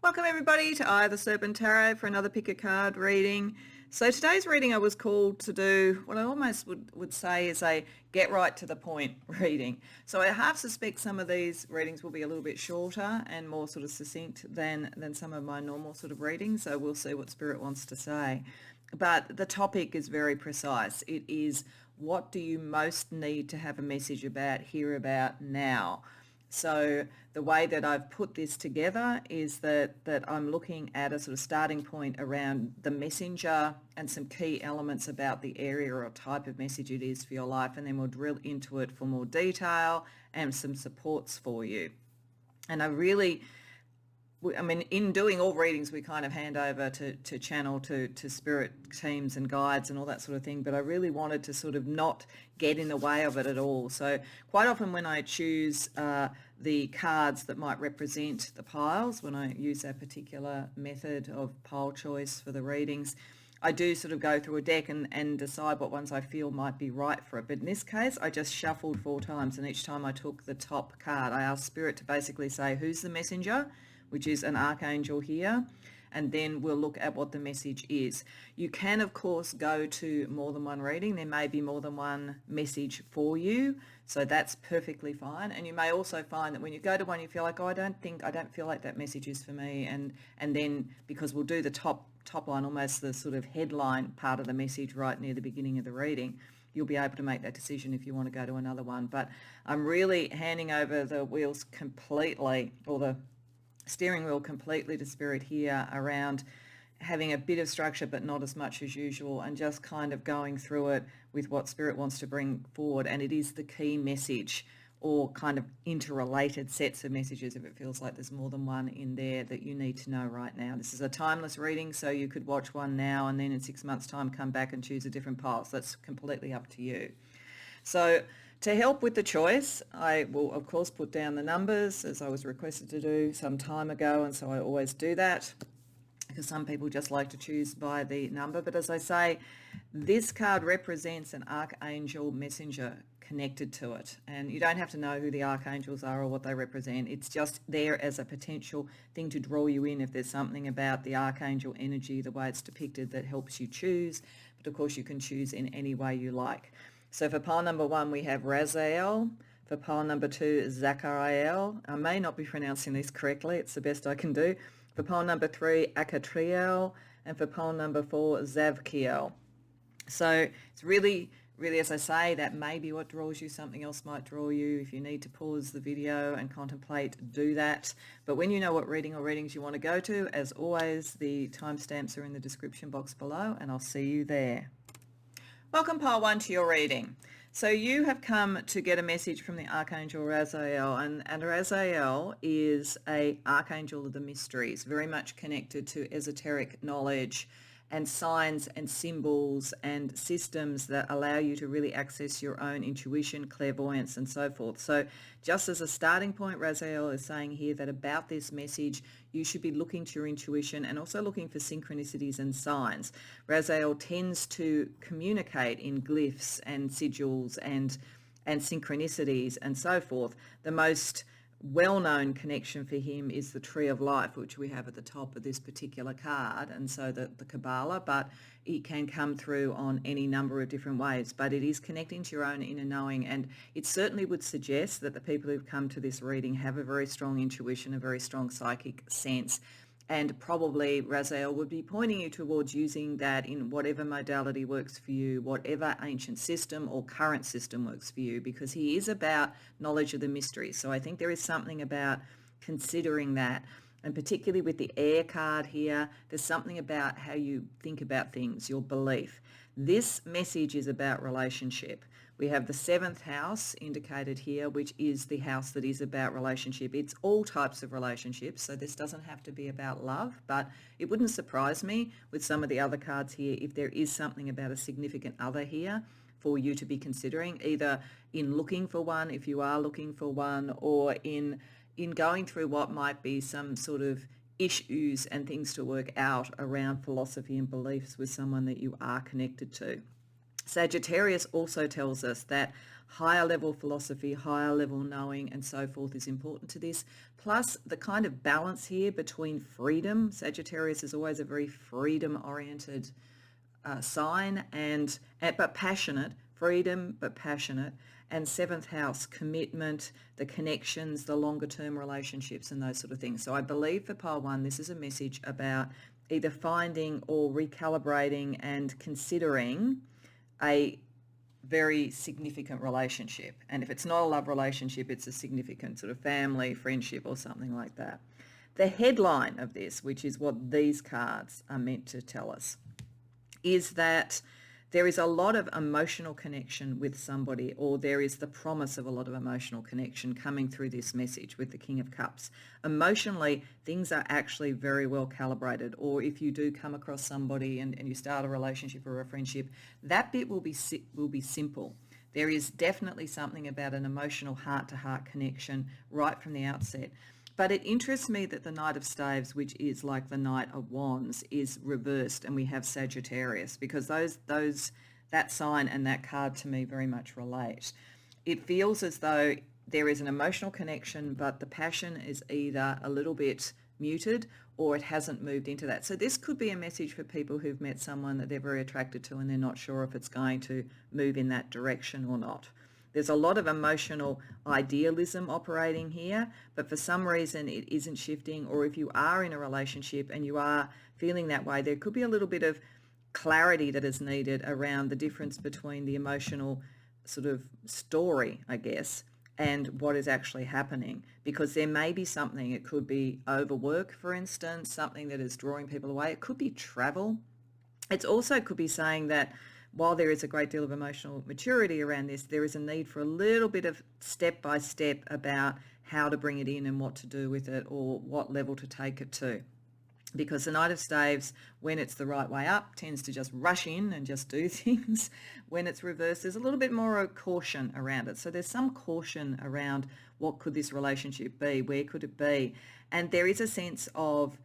Welcome everybody to the Serpent Tarot for another pick a card reading. So today's reading I was called to do what I almost would say is a get right to the point reading. So I half suspect some of these readings will be a little bit shorter and more sort of succinct than some of my normal sort of readings. So we'll see what Spirit wants to say. But the topic is very precise. It is, what do you most need to have a message about, hear about now? So the way that I've put this together is that I'm looking at a sort of starting point around the messenger and some key elements about the area or type of message it is for your life, and then we'll drill into it for more detail and some supports for you. And in doing all readings, we kind of hand over to channel, to spirit teams and guides and all that sort of thing. But I really wanted to sort of not get in the way of it at all. So quite often when I choose the cards that might represent the piles, when I use that particular method of pile choice for the readings, I do sort of go through a deck and decide what ones I feel might be right for it. But in this case, I just shuffled 4 times, and each time I took the top card. I asked Spirit to basically say, who's the messenger, which is an archangel here, and then we'll look at what the message is. You can, of course, go to more than one reading. There may be more than one message for you, so that's perfectly fine. And you may also find that when you go to one, you feel like, oh, I don't feel like that message is for me, and then because we'll do the top line, almost the sort of headline part of the message right near the beginning of the reading, you'll be able to make that decision if you want to go to another one. But I'm really handing over the wheels completely, or the steering wheel completely, to Spirit here around having a bit of structure but not as much as usual, and just kind of going through it with what Spirit wants to bring forward. And it is the key message, or kind of interrelated sets of messages, if it feels like there's more than one in there that you need to know right now. This is a timeless reading, so you could watch one now and then in 6 months' time come back and choose a different pile. So that's completely up to you. So to help with the choice, I will, of course, put down the numbers as I was requested to do some time ago, and so I always do that because some people just like to choose by the number. But as I say, this card represents an archangel messenger connected to it, and you don't have to know who the archangels are or what they represent. It's just there as a potential thing to draw you in if there's something about the archangel energy, the way it's depicted, that helps you choose. But of course, you can choose in any way you like. So for pile number 1, we have Raziel. For pile number 2, Zachariel. I may not be pronouncing these correctly. It's the best I can do. For pile number 3, Akatriel. And for pile number 4, Zavkiel. So it's really, as I say, that may be what draws you. Something else might draw you. If you need to pause the video and contemplate, do that. But when you know what reading or readings you want to go to, as always, the timestamps are in the description box below, and I'll see you there. Welcome, pile 1, to your reading. So you have come to get a message from the Archangel Raziel, and Raziel is an Archangel of the Mysteries, very much connected to esoteric knowledge and signs and symbols and systems that allow you to really access your own intuition, clairvoyance, and so forth. So just as a starting point, Raziel is saying here that about this message, you should be looking to your intuition and also looking for synchronicities and signs. Raziel tends to communicate in glyphs and sigils and synchronicities and so forth. The most well-known connection for him is the Tree of Life, which we have at the top of this particular card, and so the Kabbalah, but it can come through on any number of different ways. But it is connecting to your own inner knowing, and it certainly would suggest that the people who've come to this reading have a very strong intuition, a very strong psychic sense, and probably Raziel would be pointing you towards using that in whatever modality works for you, whatever ancient system or current system works for you, because he is about knowledge of the mysteries. So I think there is something about considering that. And particularly with the air card here, there's something about how you think about things, your belief. This message is about relationship. We have the 7th house indicated here, which is the house that is about relationship. It's all types of relationships, so this doesn't have to be about love, but it wouldn't surprise me with some of the other cards here if there is something about a significant other here for you to be considering, either in looking for one, if you are looking for one, or in going through what might be some sort of issues and things to work out around philosophy and beliefs with someone that you are connected to. Sagittarius also tells us that higher level philosophy, higher level knowing and so forth is important to this. Plus the kind of balance here between freedom. Sagittarius is always a very freedom oriented sign but passionate, freedom but passionate. And seventh house, commitment, the connections, the longer term relationships and those sort of things. So I believe for pile 1, this is a message about either finding or recalibrating and considering a very significant relationship. And if it's not a love relationship, it's a significant sort of family, friendship or something like that. The headline of this, which is what these cards are meant to tell us, is that there is a lot of emotional connection with somebody, or there is the promise of a lot of emotional connection coming through this message with the King of Cups. Emotionally, things are actually very well calibrated, or if you do come across somebody and you start a relationship or a friendship, that bit will be simple. There is definitely something about an emotional heart-to-heart connection right from the outset. But it interests me that the Knight of Staves, which is like the Knight of Wands, is reversed, and we have Sagittarius, because that sign and that card to me very much relate. It feels as though there is an emotional connection, but the passion is either a little bit muted or it hasn't moved into that. So this could be a message for people who've met someone that they're very attracted to and they're not sure if it's going to move in that direction or not. There's a lot of emotional idealism operating here, but for some reason it isn't shifting. Or if you are in a relationship and you are feeling that way, there could be a little bit of clarity that is needed around the difference between the emotional sort of story, I guess, and what is actually happening. Because there may be something, it could be overwork, for instance, something that is drawing people away. It could be travel. It also could be saying that while there is a great deal of emotional maturity around this, there is a need for a little bit of step-by-step about how to bring it in and what to do with it or what level to take it to. Because the Knight of Staves, when it's the right way up, tends to just rush in and just do things. When it's reversed, there's a little bit more of caution around it. So there's some caution around what could this relationship be, where could it be? And there is a sense of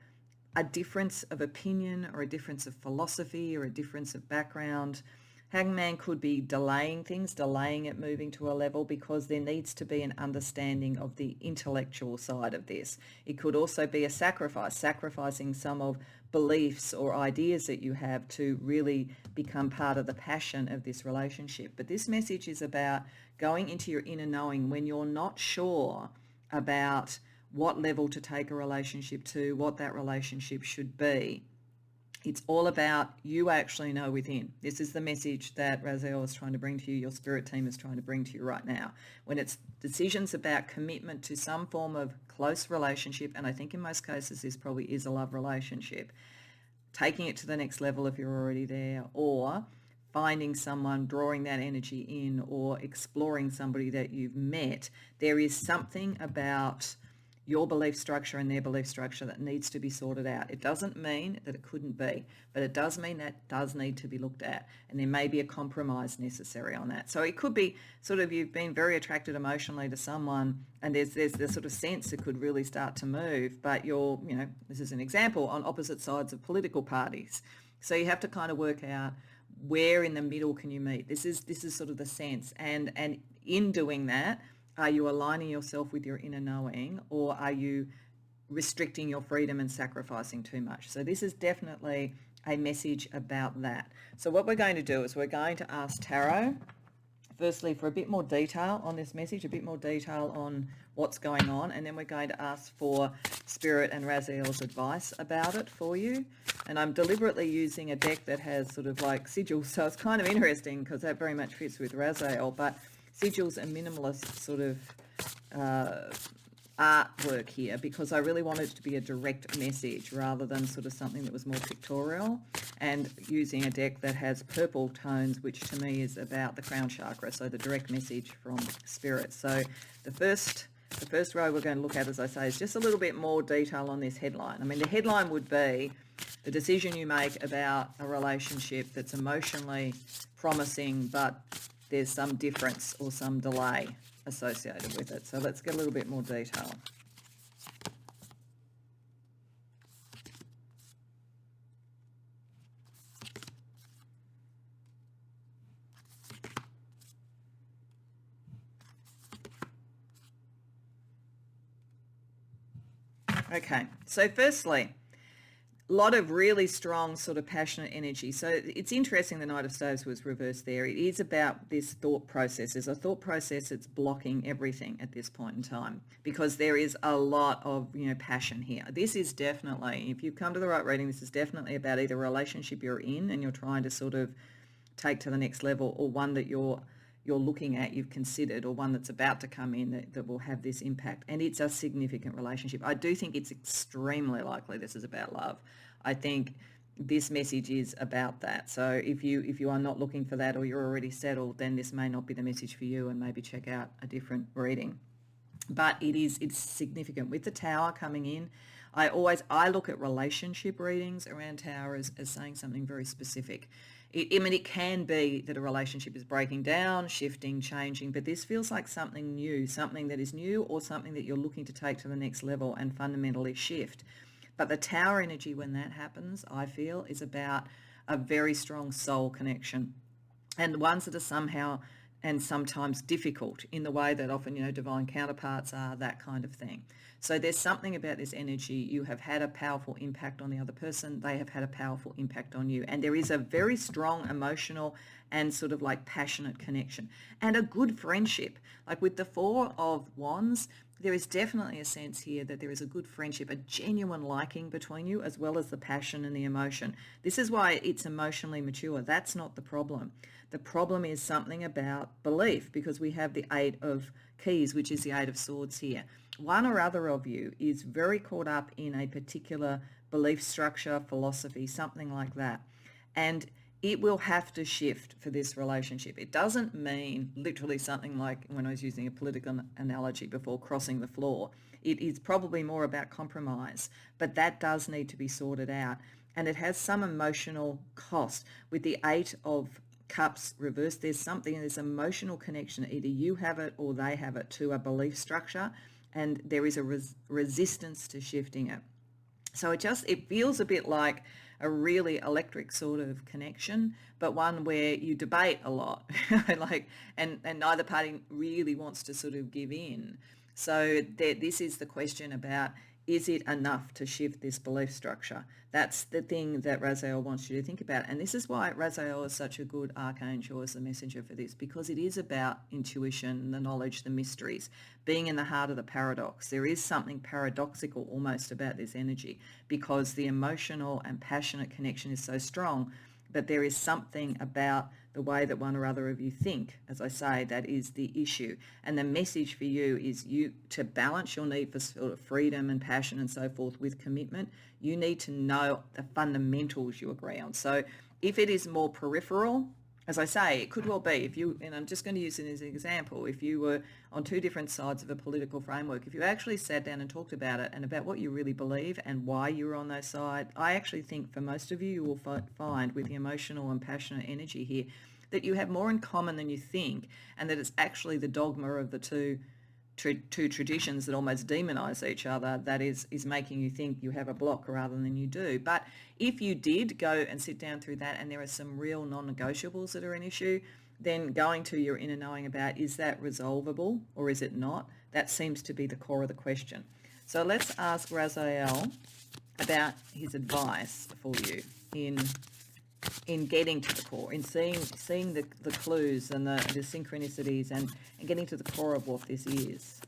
a difference of opinion or a difference of philosophy or a difference of background. Hangman could be delaying things, delaying it moving to a level because there needs to be an understanding of the intellectual side of this. It could also be a sacrifice, sacrificing some of beliefs or ideas that you have to really become part of the passion of this relationship. But this message is about going into your inner knowing when you're not sure about what level to take a relationship to, what that relationship should be. It's all about you actually know within. This is the message that Raziel is trying to bring to you, your spirit team is trying to bring to you right now. When it's decisions about commitment to some form of close relationship, and I think in most cases this probably is a love relationship, taking it to the next level if you're already there, or finding someone, drawing that energy in, or exploring somebody that you've met, there is something about your belief structure and their belief structure that needs to be sorted out. It doesn't mean that it couldn't be, but it does mean that does need to be looked at, and there may be a compromise necessary on that. So it could be sort of you've been very attracted emotionally to someone and there's this sort of sense it could really start to move, but you're, this is an example, on opposite sides of political parties. So you have to kind of work out where in the middle can you meet. This is sort of the sense, and in doing that, are you aligning yourself with your inner knowing, or are you restricting your freedom and sacrificing too much? So this is definitely a message about that. So what we're going to do is we're going to ask Tarot, firstly, for a bit more detail on this message, a bit more detail on what's going on, and then we're going to ask for Spirit and Raziel's advice about it for you. And I'm deliberately using a deck that has sort of like sigils, so it's kind of interesting because that very much fits with Raziel, but sigils and minimalist sort of artwork here, because I really wanted it to be a direct message rather than sort of something that was more pictorial, and using a deck that has purple tones, which to me is about the crown chakra, so the direct message from Spirit. So the first row we're going to look at, as I say, is just a little bit more detail on this headline. I mean, the headline would be the decision you make about a relationship that's emotionally promising, but there's some difference or some delay associated with it. So let's get a little bit more detail. Okay, so firstly, a lot of really strong sort of passionate energy. So it's interesting the Knight of Staves was reversed there. It is about this thought process. There's a thought process that's blocking everything at this point in time because there is a lot of, passion here. This is definitely, if you've come to the right reading, this is definitely about either a relationship you're in and you're trying to sort of take to the next level, or one that you're looking at, you've considered, or one that's about to come in that will have this impact. And it's a significant relationship. I do think it's extremely likely this is about love. I think this message is about that. So if you are not looking for that, or you're already settled, then this may not be the message for you, and maybe check out a different reading. But it's significant with the Tower coming in. I look at relationship readings around Tower as saying something very specific. It can be that a relationship is breaking down, shifting, changing, but this feels like something new, something that is new, or something that you're looking to take to the next level and fundamentally shift. But the Tower energy, when that happens, I feel, is about a very strong soul connection, and the ones that are somehow and sometimes difficult in the way that often, divine counterparts are, that kind of thing. So there's something about this energy. You have had a powerful impact on the other person. They have had a powerful impact on you. And there is a very strong emotional and sort of like passionate connection and a good friendship. Like with the Four of Wands, there is definitely a sense here that there is a good friendship, a genuine liking between you, as well as the passion and the emotion. This is why it's emotionally mature. That's not the problem. The problem is something about belief, because we have the Eight of Keys, which is the Eight of Swords here. One or other of you is very caught up in a particular belief structure, philosophy, something like that. And it will have to shift for this relationship. It doesn't mean literally something like, when I was using a political analogy before, crossing the floor. It is probably more about compromise, but that does need to be sorted out. And it has some emotional cost. With the Eight of Cups reversed, there's emotional connection. Either you have it or they have it to a belief structure, and there is a resistance to shifting it. So it feels a bit like a really electric sort of connection, but one where you debate a lot, and neither party really wants to sort of give in. So this is the question about, is it enough to shift this belief structure? That's the thing that Raziel wants you to think about. And this is why Raziel is such a good archangel as the messenger for this, because it is about intuition, the knowledge, the mysteries, being in the heart of the paradox. There is something paradoxical almost about this energy, because the emotional and passionate connection is so strong, but there is something about the way that one or other of you think, as I say, that is the issue. And the message for you is to balance your need for sort of freedom and passion and so forth with commitment. You need to know the fundamentals you agree on. So if it is more peripheral, as I say, it could well be, and I'm just going to use it as an example, if you were on two different sides of a political framework, if you actually sat down and talked about it and about what you really believe and why you're on those sides, I actually think for most of you, you will find with the emotional and passionate energy here that you have more in common than you think, and that it's actually the dogma of the two traditions that almost demonize each other that is making you think you have a block rather than you do. But if you did go and sit down through that, and there are some real non-negotiables that are an issue, then going to your inner knowing about, is that resolvable or is it not? That seems to be the core of the question. So let's ask Raziel about his advice for you in getting to the core, in seeing the clues and the synchronicities, and getting to the core of what this is.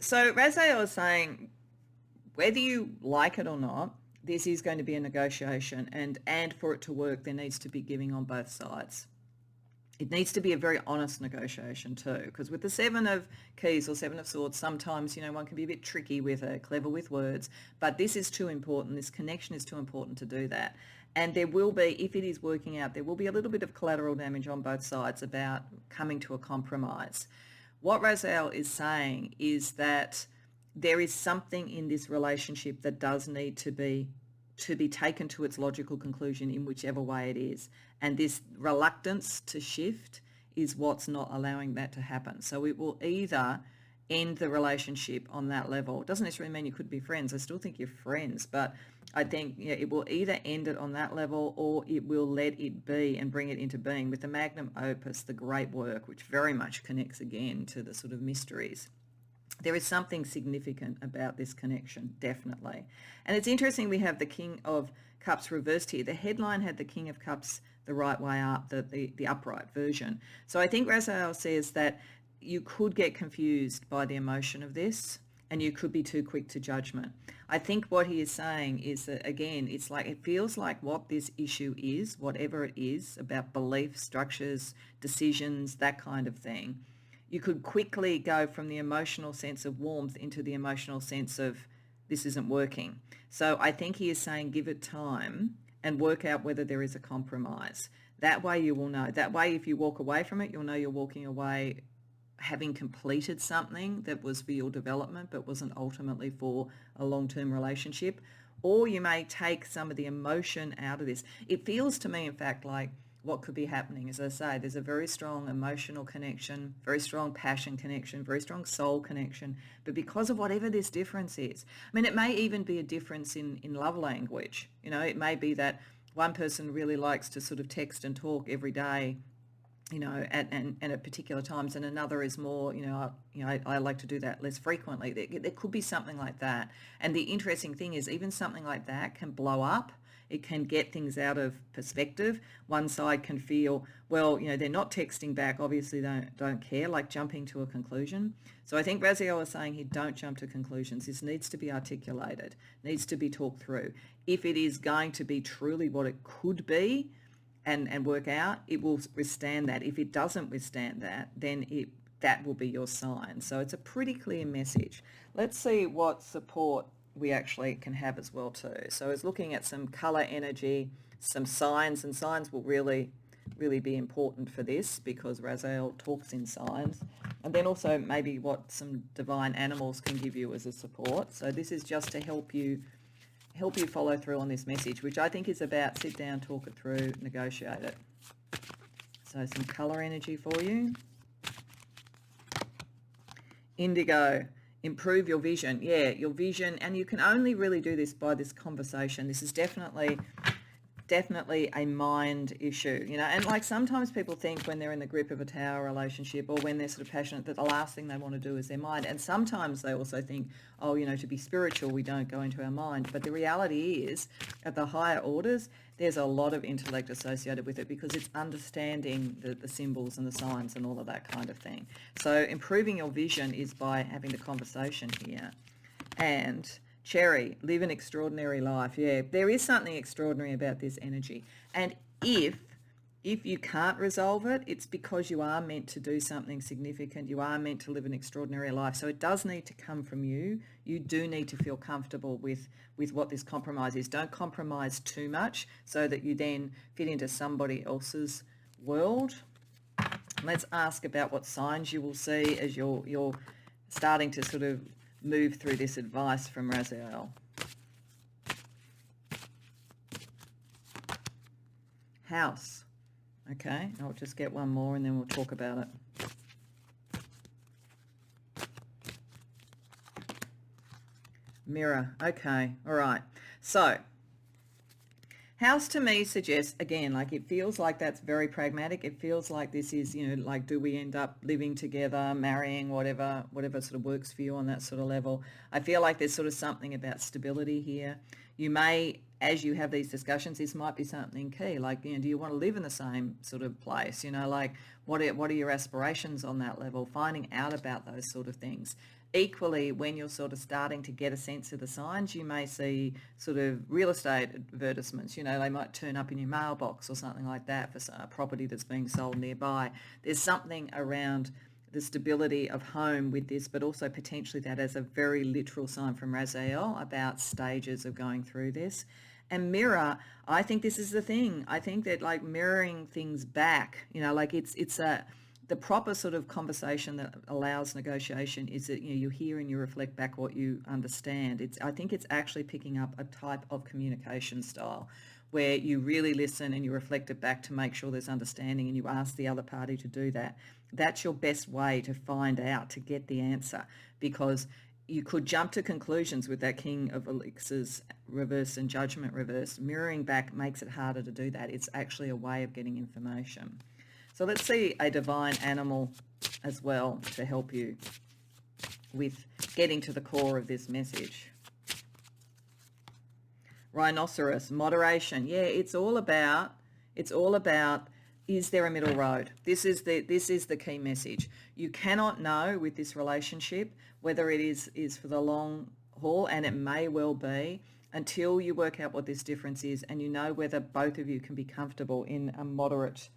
So Raziel is saying, whether you like it or not, this is going to be a negotiation, and for it to work, there needs to be giving on both sides. It needs to be a very honest negotiation too, because with the Seven of Keys or Seven of Swords, sometimes, one can be a bit tricky with it, clever with words, but this is too important. This connection is too important to do that. And there will be, if it is working out, there will be a little bit of collateral damage on both sides about coming to a compromise. What Raziel is saying is that there is something in this relationship that does need to be taken to its logical conclusion in whichever way it is. And this reluctance to shift is what's not allowing that to happen. So it will either end the relationship on that level. It doesn't necessarily mean you could be friends. I still think you're friends, but I think it will either end it on that level or it will let it be and bring it into being with the magnum opus, the great work, which very much connects again to the sort of mysteries. There is something significant about this connection, definitely. And it's interesting we have the King of Cups reversed here. The headline had the King of Cups the right way up, the upright version. So I think Raziel says that you could get confused by the emotion of this and you could be too quick to judgment. I think what he is saying is that, again, it's like it feels like what this issue is, whatever it is, about belief structures, decisions, that kind of thing. You could quickly go from the emotional sense of warmth into the emotional sense of this isn't working. So I think he is saying give it time and work out whether there is a compromise. That way you will know. That way if you walk away from it, you'll know you're walking away having completed something that was for your development but wasn't ultimately for a long-term relationship. Or you may take some of the emotion out of this. It feels to me, in fact, like what could be happening. As I say, there's a very strong emotional connection, very strong passion connection, very strong soul connection. But because of whatever this difference is, I mean, it may even be a difference in love language. It may be that one person really likes to sort of text and talk every day, and at particular times, and another is more, I like to do that less frequently. There could be something like that. And the interesting thing is even something like that can blow up. It can get things out of perspective. One side can feel, well, they're not texting back, obviously they don't care, like jumping to a conclusion. So I think Raziel is saying here, don't jump to conclusions. This needs to be articulated, needs to be talked through. If it is going to be truly what it could be and work out, it will withstand that. If it doesn't withstand that, then that will be your sign. So it's a pretty clear message. Let's see what support we actually can have as well too. So I was looking at some color energy, some signs, and signs will really be important for this because Raziel talks in signs. And then also maybe what some divine animals can give you as a support. So this is just to help you follow through on this message, which I think is about sit down, talk it through, negotiate it. So some color energy for you. Indigo. Improve your vision. Yeah, your vision. And you can only really do this by this conversation. This is definitely a mind issue, and like sometimes people think when they're in the grip of a tower relationship or when they're sort of passionate that the last thing they want to do is their mind. And sometimes they also think, oh, to be spiritual, we don't go into our mind. But the reality is at the higher orders, there's a lot of intellect associated with it because it's understanding the symbols and the signs and all of that kind of thing. So improving your vision is by having the conversation here. And Cherry, live an extraordinary life. Yeah, there is something extraordinary about this energy. And if you can't resolve it, it's because you are meant to do something significant. You are meant to live an extraordinary life. So it does need to come from you. You do need to feel comfortable with what this compromise is. Don't compromise too much so that you then fit into somebody else's world. Let's ask about what signs you will see as you're starting to sort of move through this advice from Raziel. House. Okay, I'll just get one more and then we'll talk about it. Mirror. Okay, all right. So house to me suggests, again, like it feels like that's very pragmatic. It feels like this is, like do we end up living together, marrying, whatever sort of works for you on that sort of level. I feel like there's sort of something about stability here. You may, as you have these discussions, this might be something key, like, do you want to live in the same sort of place? Like what are your aspirations on that level? Finding out about those sort of things. Equally, when you're sort of starting to get a sense of the signs, you may see sort of real estate advertisements. They might turn up in your mailbox or something like that for a property that's being sold nearby. There's something around the stability of home with this, but also potentially that as a very literal sign from Raziel about stages of going through this. And mirror, I think this is the thing. I think that like mirroring things back, like it's the proper sort of conversation that allows negotiation is that you hear and you reflect back what you understand. I think it's actually picking up a type of communication style where you really listen and you reflect it back to make sure there's understanding, and you ask the other party to do that. That's your best way to find out, to get the answer, because you could jump to conclusions with that King of Elixirs reverse and Judgment reverse. Mirroring back makes it harder to do that. It's actually a way of getting information. So let's see a divine animal as well to help you with getting to the core of this message. Rhinoceros, moderation. Yeah, it's all about, is there a middle road? This is the key message. You cannot know with this relationship whether it is for the long haul, and it may well be, until you work out what this difference is and you know whether both of you can be comfortable in a moderate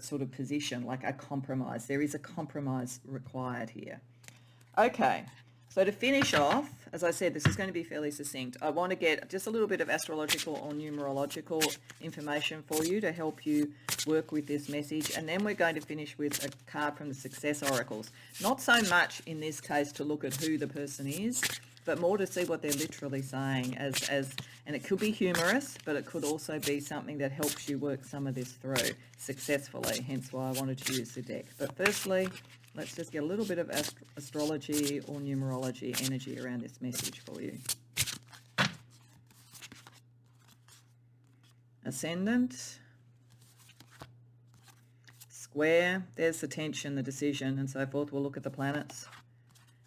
sort of position, like a compromise. There is a compromise required here. Okay, so to finish off, as I said, this is going to be fairly succinct. I want to get just a little bit of astrological or numerological information for you to help you work with this message. And then we're going to finish with a card from the Success Oracles. Not so much in this case to look at who the person is, but more to see what they're literally saying and it could be humorous, but it could also be something that helps you work some of this through successfully, hence why I wanted to use the deck. But firstly, let's just get a little bit of astrology or numerology energy around this message for you. Ascendant, square, there's the tension, the decision, and so forth. We'll look at the planets.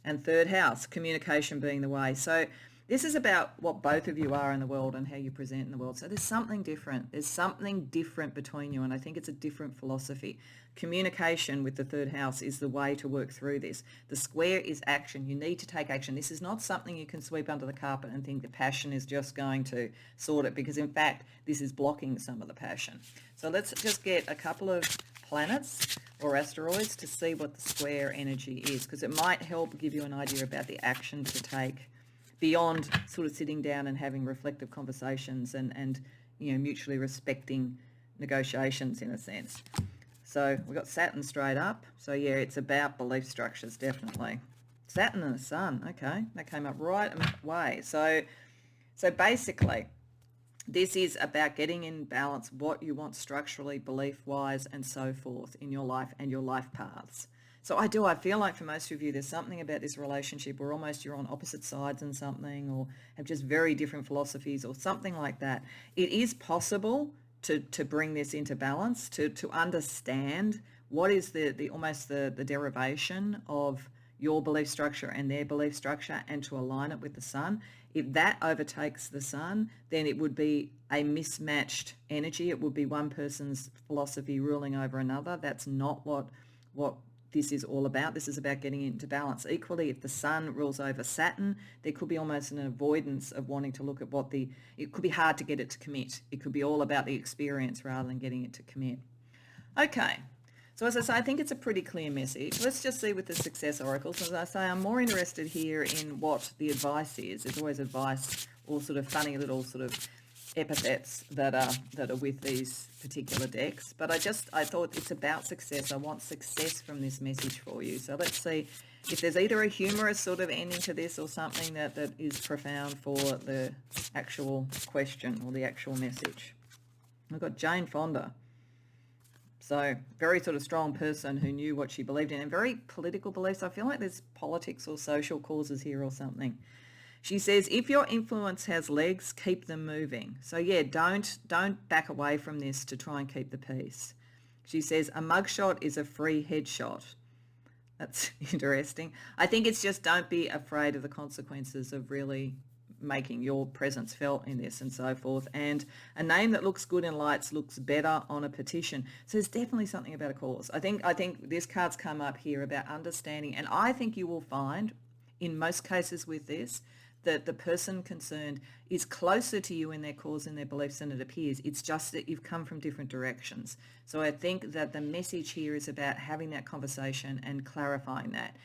And third house, communication being the way. So this is about what both of you are in the world and how you present in the world. So there's something different. There's something different between you, and I think it's a different philosophy. Communication with the third house is the way to work through this. The square is action. You need to take action. This is not something you can sweep under the carpet and think the passion is just going to sort it, because in fact, this is blocking some of the passion. So let's just get a couple of planets or asteroids to see what the square energy is, because it might help give you an idea about the action to take beyond sort of sitting down and having reflective conversations and mutually respecting negotiations in a sense. So we've got Saturn straight up. So yeah, it's about belief structures, definitely. Saturn and the Sun, okay, that came up right away. So basically, this is about getting in balance what you want structurally, belief-wise, and so forth in your life and your life paths. So I feel like for most of you, there's something about this relationship where almost you're on opposite sides in something, or have just very different philosophies or something like that. It is possible to bring this into balance, to understand what is the almost the derivation of your belief structure and their belief structure, and to align it with the sun. If that overtakes the sun, then it would be a mismatched energy. It would be one person's philosophy ruling over another. That's not what this is all about. This is about getting into balance. Equally, if the sun rules over Saturn, there could be almost an avoidance of wanting to look at it could be hard to get it to commit. It could be all about the experience rather than getting it to commit. Okay. So as I say, I think it's a pretty clear message. Let's just see with the Success Oracles. As I say, I'm more interested here in what the advice is. There's always advice or sort of funny little sort of epithets that are with these particular decks. But I thought it's about success. I want success from this message for you. So let's see if there's either a humorous sort of ending to this or something that is profound for the actual question or the actual message. I've got Jane Fonda. So very sort of strong person who knew what she believed in, and very political beliefs. I feel like there's politics or social causes here or something. She says, if your influence has legs, keep them moving. So yeah, don't back away from this to try and keep the peace. She says, a mugshot is a free headshot. That's interesting. I think it's just don't be afraid of the consequences of really making your presence felt in this and so forth. And a name that looks good in lights looks better on a petition. So there's definitely something about a cause. I think this card's come up here about understanding, and I think you will find in most cases with this that the person concerned is closer to you in their cause and their beliefs than it appears. It's just that you've come from different directions. So I think that the message here is about having that conversation and clarifying that.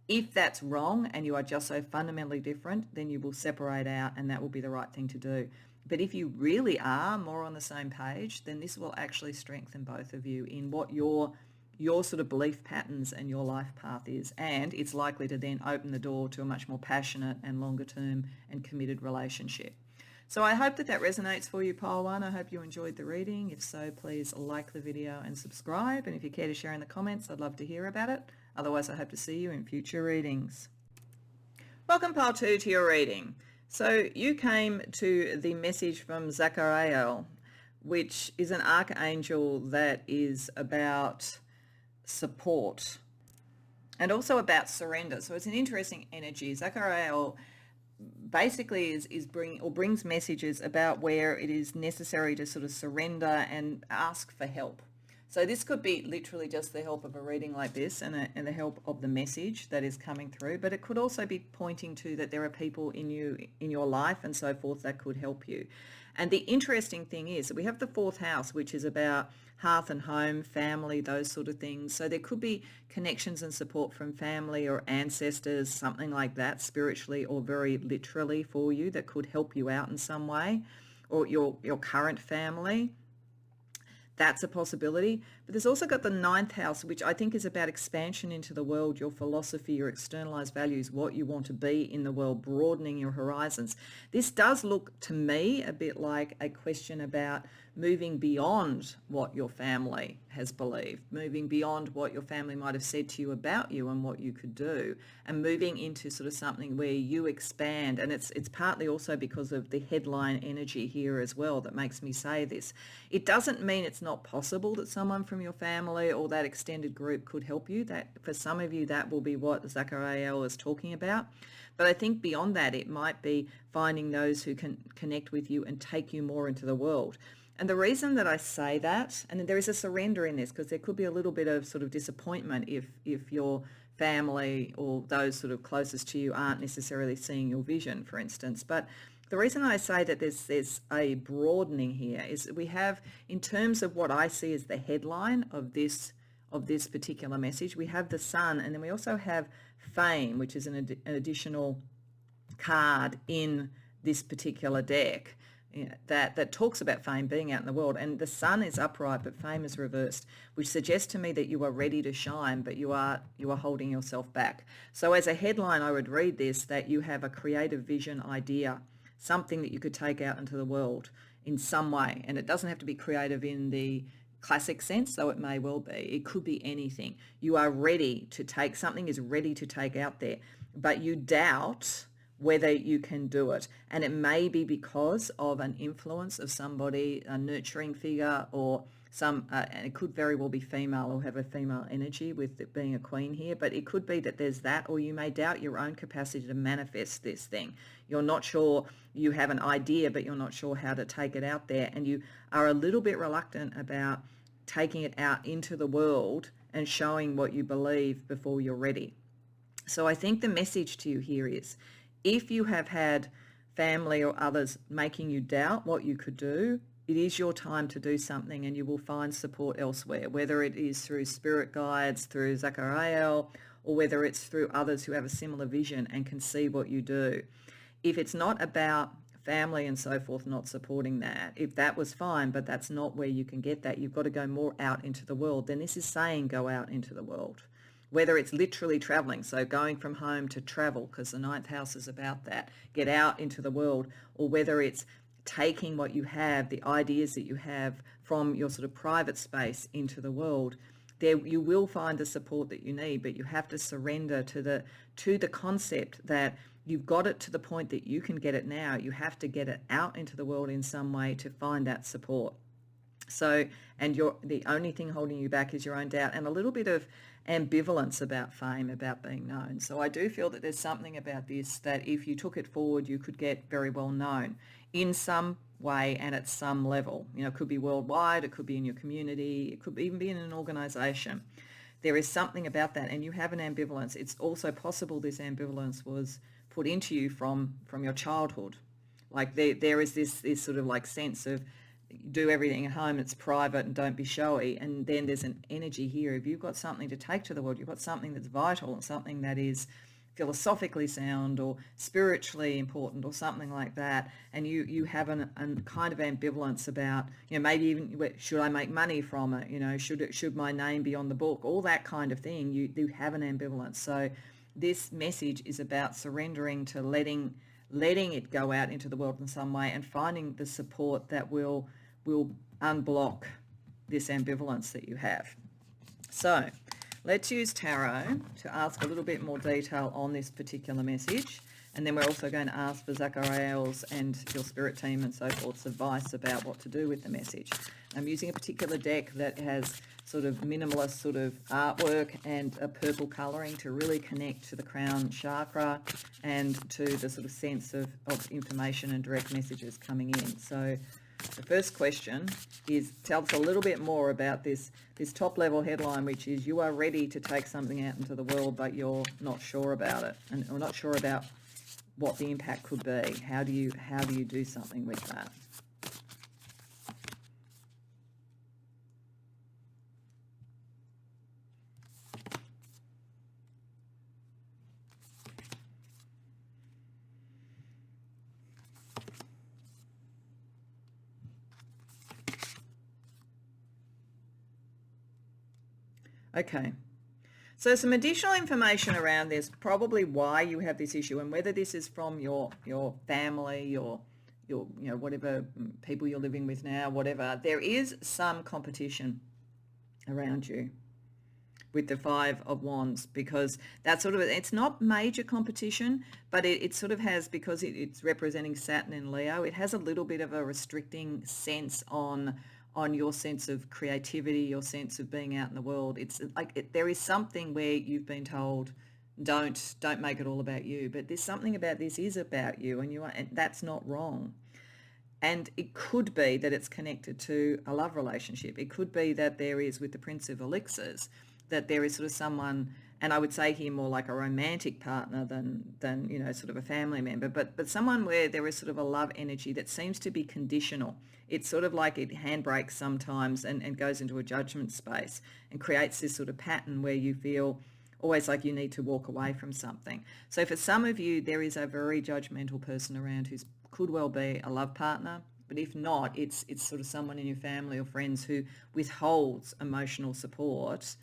If that's wrong and you are just so fundamentally different, then you will separate out, and that will be the right thing to do. But if you really are more on the same page, then this will actually strengthen both of you in what your sort of belief patterns and your life path is. And it's likely to then open the door to a much more passionate and longer term and committed relationship. So I hope that that resonates for you, Pile 1. I hope you enjoyed the reading. If so, please like the video and subscribe. And if you care to share in the comments, I'd love to hear about it. Otherwise, I hope to see you in future readings. Welcome, Pile 2, to your reading. So you came to the message from Zachariel, which is an archangel that is about support and also about surrender. So it's an interesting energy. Zachariel basically brings messages about where it is necessary to sort of surrender and ask for help. So this could be literally just the help of a reading like this and the help of the message that is coming through, but it could also be pointing to that there are people in your life and so forth that could help you. And the interesting thing is that we have the 4th house, which is about hearth and home, family, those sort of things. So there could be connections and support from family or ancestors, something like that, spiritually or very literally for you, that could help you out in some way, or your current family. That's a possibility. But there's also got the 9th house, which I think is about expansion into the world, your philosophy, your externalized values, what you want to be in the world, broadening your horizons. This does look to me a bit like a question about moving beyond what your family has believed, moving beyond what your family might have said to you about you and what you could do, and moving into sort of something where you expand. And it's partly also because of the headline energy here as well that makes me say this. It doesn't mean it's not possible that someone from your family or that extended group could help you. That for some of you, that will be what Zachariel is talking about. But I think beyond that, it might be finding those who can connect with you and take you more into the world. And the reason that I say that, and there is a surrender in this, because there could be a little bit of sort of disappointment if your family or those sort of closest to you aren't necessarily seeing your vision, for instance. But the reason I say that there's a broadening here is that we have, in terms of what I see as the headline of this particular message, we have the sun, and then we also have fame, which is an additional card in this particular deck. That talks about fame being out in the world, and the sun is upright but fame is reversed, which suggests to me that you are ready to shine, but you are holding yourself back. So as a headline, I would read this, that you have a creative vision, idea, something that you could take out into the world in some way. And it doesn't have to be creative in the classic sense, though it may well be. It could be anything. You are ready to take, something is ready to take out there, but you doubt whether you can do it. And it may be because of an influence of somebody, a nurturing figure, or and it could very well be female or have a female energy with it being a queen here, but it could be that there's that, or you may doubt your own capacity to manifest this thing. You're not sure, you have an idea, but you're not sure how to take it out there, and you are a little bit reluctant about taking it out into the world and showing what you believe before you're ready. So I think the message to you here is, if you have had family or others making you doubt what you could do, it is your time to do something, and you will find support elsewhere, whether it is through spirit guides, through Zachariel, or whether it's through others who have a similar vision and can see what you do. If it's not about family and so forth not supporting that, if that was fine, but that's not where you can get that, you've got to go more out into the world, then this is saying go out into the world. Whether it's literally traveling, so going from home to travel, because the 9th house is about that, get out into the world, or whether it's taking what you have, the ideas that you have from your sort of private space into the world, there you will find the support that you need, but you have to surrender to the concept that you've got it to the point that you can get it now. You have to get it out into the world in some way to find that support. So, and the only thing holding you back is your own doubt and a little bit of ambivalence about fame, about being known. So I do feel that there's something about this that if you took it forward, you could get very well known in some way and at some level. You know, it could be worldwide, it could be in your community, it could even be in an organization. There is something about that, and you have an ambivalence. It's also possible this ambivalence was put into you from your childhood. Like there is this sort of like sense of, do everything at home, it's private and don't be showy. And then there's an energy here. If you've got something to take to the world, you've got something that's vital and something that is philosophically sound or spiritually important or something like that, and you have a kind of ambivalence about, you know, maybe even should I make money from it, you know, should my name be on the book, all that kind of thing. You have an ambivalence. So this message is about surrendering to letting letting it go out into the world in some way and finding the support that will unblock this ambivalence that you have. So let's use tarot to ask a little bit more detail on this particular message. And then we're also going to ask for Zachariel's and your spirit team and so forth's advice about what to do with the message. I'm using a particular deck that has sort of minimalist sort of artwork and a purple colouring to really connect to the crown chakra and to the sort of sense of information and direct messages coming in. So the first question is, tell us a little bit more about this top level headline, which is you are ready to take something out into the world, but you're not sure about it, and we're not sure about what the impact could be. How do you do something with that? Okay. So some additional information around this, probably why you have this issue and whether this is from your family, your whatever people you're living with now, whatever. There is some competition around you with the Five of Wands, because that's sort of, it's not major competition, but it sort of has, because it's representing Saturn in Leo, it has a little bit of a restricting sense on your sense of creativity, your sense of being out in the world. It's like there is something where you've been told, don't make it all about you, but there's something about this is about you, and that's not wrong. And it could be that it's connected to a love relationship. It could be that there is, with the Prince of Elixirs, that there is sort of someone, and I would say here more like a romantic partner than sort of a family member, but someone where there is sort of a love energy that seems to be conditional. It's sort of like it handbrakes sometimes and goes into a judgment space and creates this sort of pattern where you feel always like you need to walk away from something. So for some of you, there is a very judgmental person around who could well be a love partner, but if not, it's sort of someone in your family or friends who withholds emotional support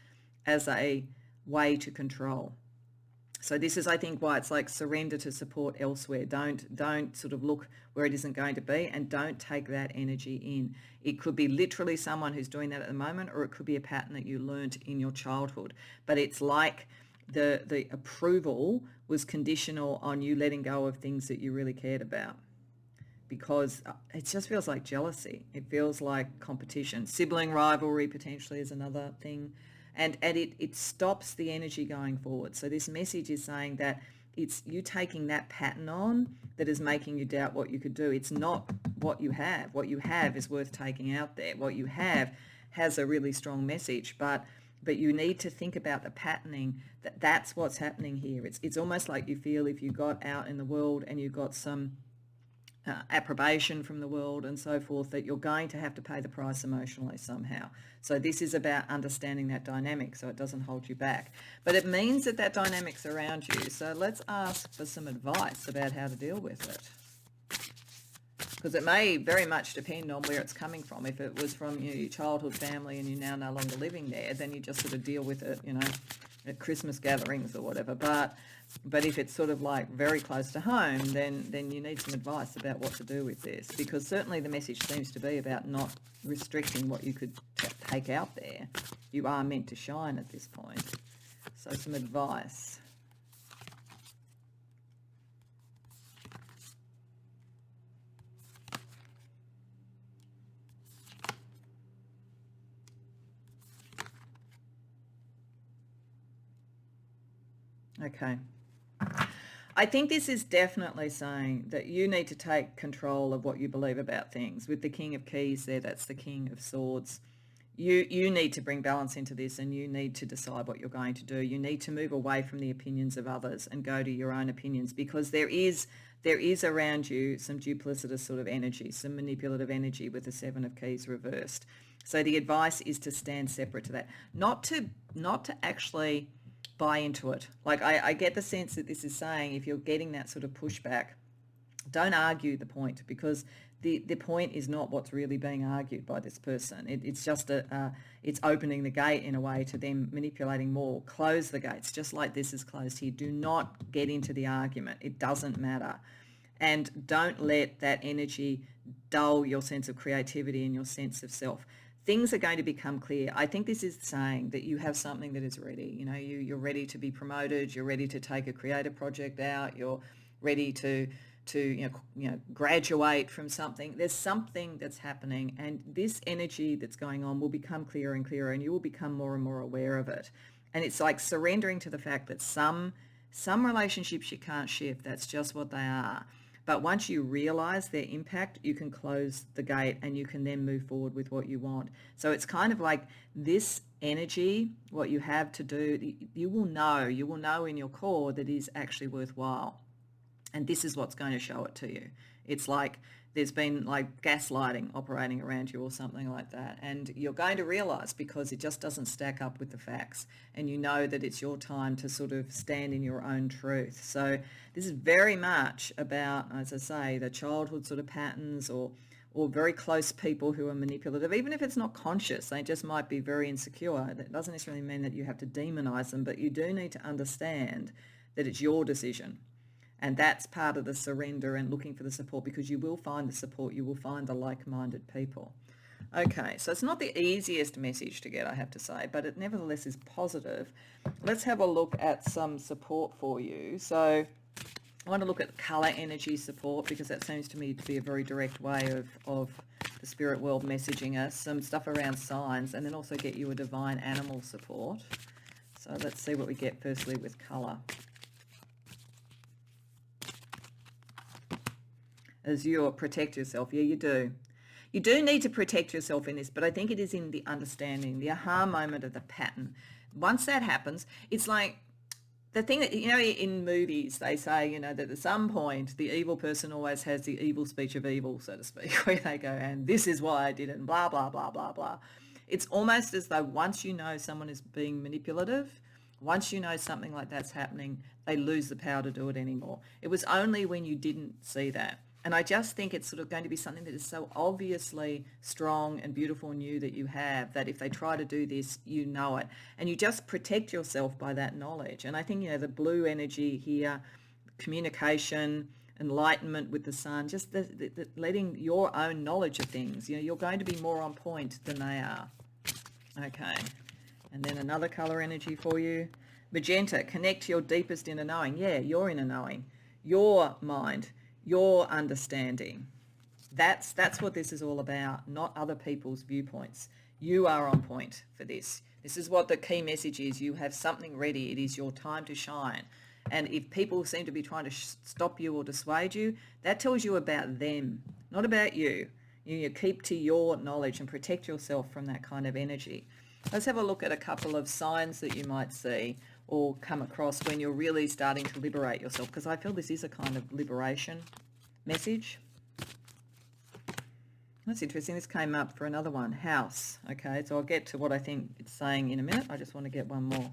as a way to control. So this is, I think, why it's like surrender to support elsewhere. Don't sort of look where it isn't going to be, and don't take that energy in. It could be literally someone who's doing that at the moment, or it could be a pattern that you learnt in your childhood. But it's like the approval was conditional on you letting go of things that you really cared about, because it just feels like jealousy. It feels like competition. Sibling rivalry potentially is another thing. And it stops the energy going forward. So this message is saying that it's you taking that pattern on that is making you doubt what you could do. It's not what you have. What you have is worth taking out there. What you have has a really strong message, but you need to think about the patterning, that's what's happening here. It's almost like you feel if you got out in the world and you got some approbation from the world and so forth, that you're going to have to pay the price emotionally somehow. So this is about understanding that dynamic so it doesn't hold you back. But it means that dynamic's around you. So let's ask for some advice about how to deal with it. Because it may very much depend on where it's coming from. If it was from your childhood family and you're now no longer living there, then you just sort of deal with it, at Christmas gatherings or whatever. But if it's sort of like very close to home, then you need some advice about what to do with this, because certainly the message seems to be about not restricting what you could take out there. You are meant to shine at this point. So some advice. Okay. I think this is definitely saying that you need to take control of what you believe about things. With the King of Keys there, that's the King of Swords. You need to bring balance into this, and you need to decide what you're going to do. You need to move away from the opinions of others and go to your own opinions, because there is around you some duplicitous sort of energy, some manipulative energy with the Seven of Keys reversed. So the advice is to stand separate to that, not to actually buy into it. Like I get the sense that this is saying, if you're getting that sort of pushback, don't argue the point, because the point is not what's really being argued by this person. It's just it's opening the gate in a way to them manipulating more. Close the gates, just like this is closed here. Do not get into the argument. It doesn't matter. And don't let that energy dull your sense of creativity and your sense of self. Things are going to become clear. I think this is saying that you have something that is ready. You know, you're ready to be promoted. You're ready to take a creative project out. You're ready to graduate from something. There's something that's happening, and this energy that's going on will become clearer and clearer, and you will become more and more aware of it. And it's like surrendering to the fact that some relationships you can't shift. That's just what they are. But once you realize their impact, you can close the gate and you can then move forward with what you want. So it's kind of like this energy, what you have to do, you will know in your core that is actually worthwhile. And this is what's going to show it to you. It's like there's been like gaslighting operating around you or something like that. And you're going to realize, because it just doesn't stack up with the facts. And you know that it's your time to sort of stand in your own truth. So this is very much about, as I say, the childhood sort of patterns or very close people who are manipulative, even if it's not conscious. They just might be very insecure. That doesn't necessarily mean that you have to demonize them, but you do need to understand that it's your decision. And that's part of the surrender and looking for the support, because you will find the support, you will find the like-minded people. Okay, so it's not the easiest message to get, I have to say, but it nevertheless is positive. Let's have a look at some support for you. So I want to look at colour energy support, because that seems to me to be a very direct way of the spirit world messaging us. Some stuff around signs, and then also get you a divine animal support. So let's see what we get firstly with colour. As you protect yourself. Yeah, you do. You do need to protect yourself in this, but I think it is in the understanding, the aha moment of the pattern. Once that happens, it's like the thing that, in movies, they say, that at some point, the evil person always has the evil speech of evil, so to speak, where they go, and this is why I did it, and blah, blah, blah, blah, blah. It's almost as though once you know someone is being manipulative, once you know something like that's happening, they lose the power to do it anymore. It was only when you didn't see that. And I just think it's sort of going to be something that is so obviously strong and beautiful and new that you have, that if they try to do this, you know it. And you just protect yourself by that knowledge. And I think, the blue energy here, communication, enlightenment with the sun, just the letting your own knowledge of things, you're going to be more on point than they are. Okay. And then another color energy for you. Magenta, connect to your deepest inner knowing. Yeah, your inner knowing, your mind, your understanding. That's what this is all about, not other people's viewpoints. You are on point for this. This is what the key message is. You have something ready. It is your time to shine. And if people seem to be trying to stop you or dissuade you, that tells you about them, not about you. You keep to your knowledge and protect yourself from that kind of energy. Let's have a look at a couple of signs that you might see or come across when you're really starting to liberate yourself, because I feel this is a kind of liberation message. That's interesting. This came up for another one, house. Okay, so I'll get to what I think it's saying in a minute. I just want to get one more.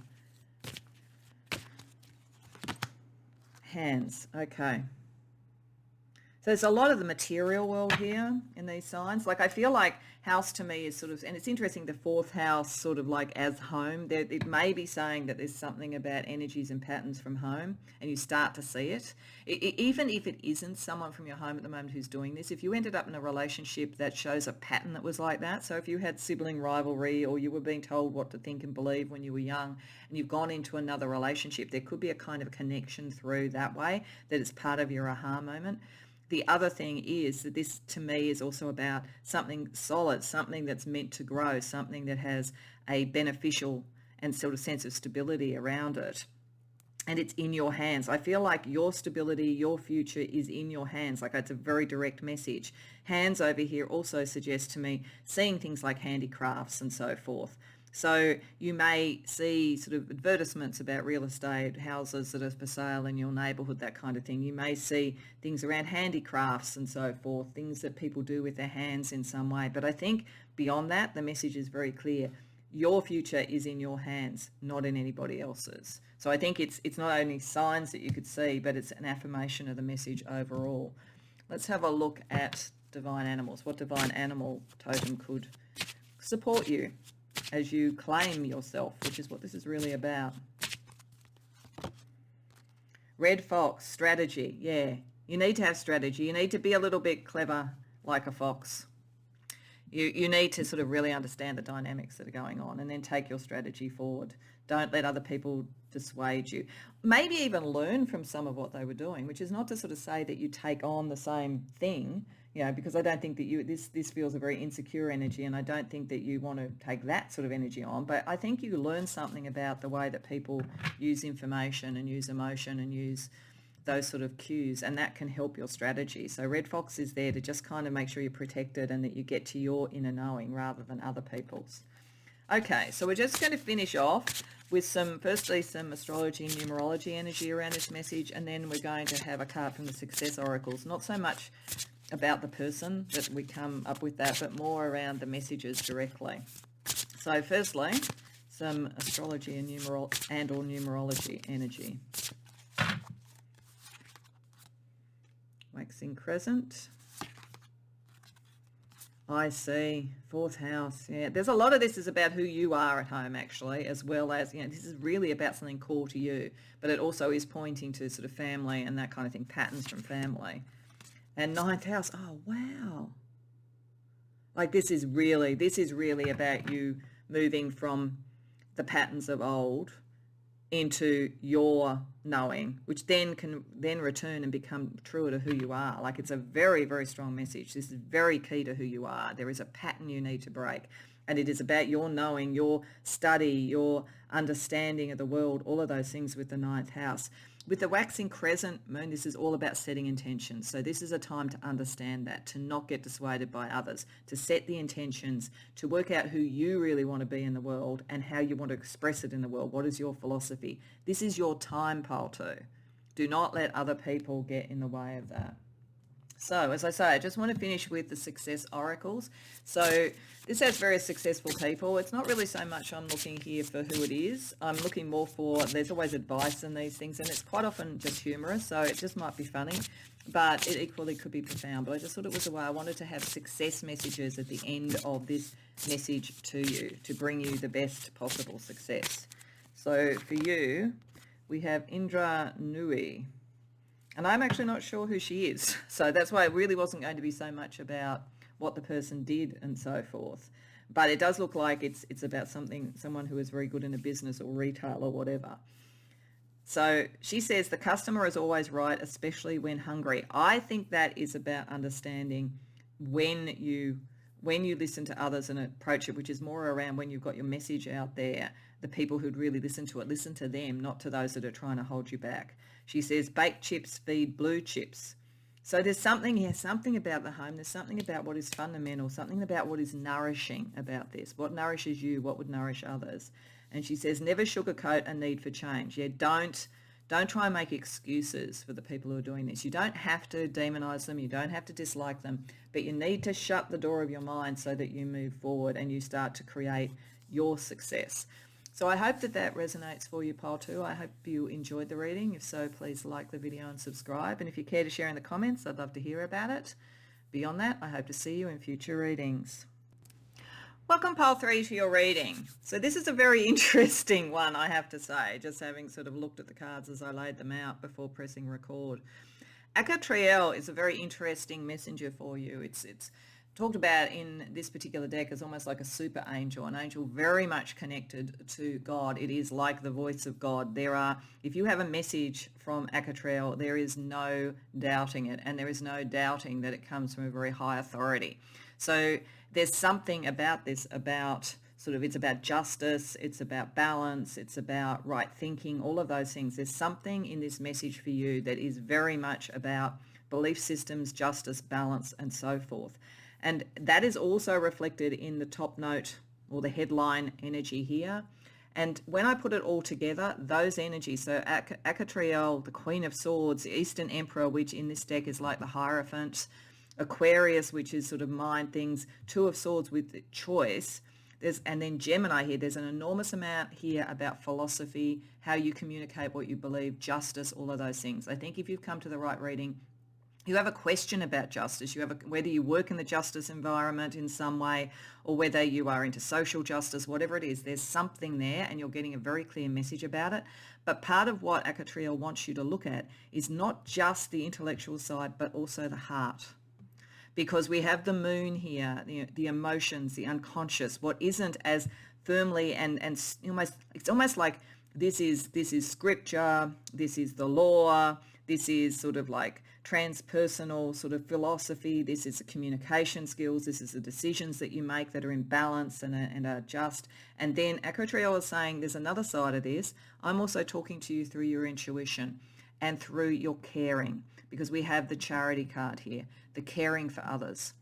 Hands. Okay. So there's a lot of the material world here in these signs. Like I feel like house to me is sort of, and it's interesting, the fourth house sort of like as home. It may be saying that there's something about energies and patterns from home, and you start to see it. Even if it isn't someone from your home at the moment who's doing this, if you ended up in a relationship that shows a pattern that was like that, so if you had sibling rivalry or you were being told what to think and believe when you were young and you've gone into another relationship, there could be a kind of connection through that way that is part of your aha moment. The other thing is that this, to me, is also about something solid, something that's meant to grow, something that has a beneficial and sort of sense of stability around it. And it's in your hands. I feel like your stability, your future is in your hands. Like it's a very direct message. Hands over here also suggests to me seeing things like handicrafts and so forth. So you may see sort of advertisements about real estate, houses that are for sale in your neighbourhood, that kind of thing. You may see things around handicrafts and so forth, things that people do with their hands in some way. But I think beyond that, the message is very clear. Your future is in your hands, not in anybody else's. So I think it's not only signs that you could see, but it's an affirmation of the message overall. Let's have a look at divine animals. What divine animal totem could support you as you claim yourself, which is what this is really about. Red fox, strategy, yeah. You need to have strategy. You need to be a little bit clever like a fox. You need to sort of really understand the dynamics that are going on and then take your strategy forward. Don't let other people dissuade you. Maybe even learn from some of what they were doing, which is not to sort of say that you take on the same thing, because I don't think that this feels a very insecure energy, and I don't think that you want to take that sort of energy on. But I think you learn something about the way that people use information and use emotion and use those sort of cues, and that can help your strategy. So Red Fox is there to just kind of make sure you're protected and that you get to your inner knowing rather than other people's. Okay, so we're just going to finish off with firstly some astrology and numerology energy around this message, and then we're going to have a card from the Success Oracles. Not so much about the person that we come up with that, but more around the messages directly. So firstly, some astrology and or numerology energy. Waxing crescent. I see. Fourth house. Yeah, there's a lot of this is about who you are at home, actually, as well as, this is really about something core to you, but it also is pointing to sort of family and that kind of thing, patterns from family. And ninth house. Oh, wow. Like this is really about you moving from the patterns of old into your knowing, which then can return and become truer to who you are. Like it's a very, very strong message. This is very key to who you are. There is a pattern you need to break, and it is about your knowing, your study, your understanding of the world, all of those things with the ninth house. With the waxing crescent moon, this is all about setting intentions. So this is a time to understand that, to not get dissuaded by others, to set the intentions, to work out who you really want to be in the world and how you want to express it in the world. What is your philosophy? This is your time, pile 2. Do not let other people get in the way of that. So, as I say, I just want to finish with the Success Oracles. So this has very successful people. It's not really so much I'm looking here for who it is. I'm looking more for, there's always advice in these things, and it's quite often just humorous, so it just might be funny, but it equally could be profound. But I just thought it was a way I wanted to have success messages at the end of this message to you, to bring you the best possible success. So for you, we have Indra Nui. And I'm actually not sure who she is. So that's why it really wasn't going to be so much about what the person did and so forth. But it does look like it's about someone who is very good in a business or retail or whatever. So she says the customer is always right, especially when hungry. I think that is about understanding when you listen to others and approach it, which is more around when you've got your message out there, the people who'd really listen to it, listen to them, not to those that are trying to hold you back. She says, baked chips feed blue chips. So there's something here, something about the home. There's something about what is fundamental, something about what is nourishing about this. What nourishes you, what would nourish others. And she says, never sugarcoat a need for change. Yeah, don't try and make excuses for the people who are doing this. You don't have to demonize them. You don't have to dislike them. But you need to shut the door of your mind so that you move forward and you start to create your success. So I hope that resonates for you, pile 2. I hope you enjoyed the reading. If so, please like the video and subscribe. And if you care to share in the comments, I'd love to hear about it. Beyond that, I hope to see you in future readings. Welcome, pile 3, to your reading. So this is a very interesting one, I have to say, just having sort of looked at the cards as I laid them out before pressing record. Acatriel is a very interesting messenger for you. It's talked about in this particular deck as almost like a super angel, an angel very much connected to God. It is like the voice of God. If you have a message from Acatriel, there is no doubting it, and there is no doubting that it comes from a very high authority. So there's something about this, it's about justice, it's about balance, it's about right thinking, all of those things. There's something in this message for you that is very much about belief systems, justice, balance, and so forth. And that is also reflected in the top note or the headline energy here. And when I put it all together, those energies, so Acatriel, the Queen of Swords, the Eastern Emperor, which in this deck is like the Hierophant, Aquarius, which is sort of mind things, Two of Swords with choice, and then Gemini here, there's an enormous amount here about philosophy, how you communicate what you believe, justice, all of those things. I think if you've come to the right reading, you have a question about justice, whether you work in the justice environment in some way, or whether you are into social justice, whatever it is, there's something there and you're getting a very clear message about it. But part of what Akatriel wants you to look at is not just the intellectual side, but also the heart. Because we have the moon here, the emotions, the unconscious, what isn't as firmly and almost, it's almost like this is scripture, this is the law, this is sort of like transpersonal sort of philosophy, this is the communication skills, this is the decisions that you make that are in balance and are just. And then Akatriel is saying there's another side of this. I'm also talking to you through your intuition and through your caring, because we have the charity card here, the caring for others.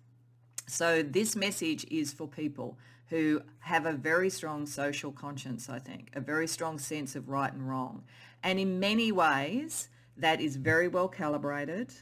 So this message is for people who have a very strong social conscience, I think, a very strong sense of right and wrong. And in many ways, that is very well calibrated.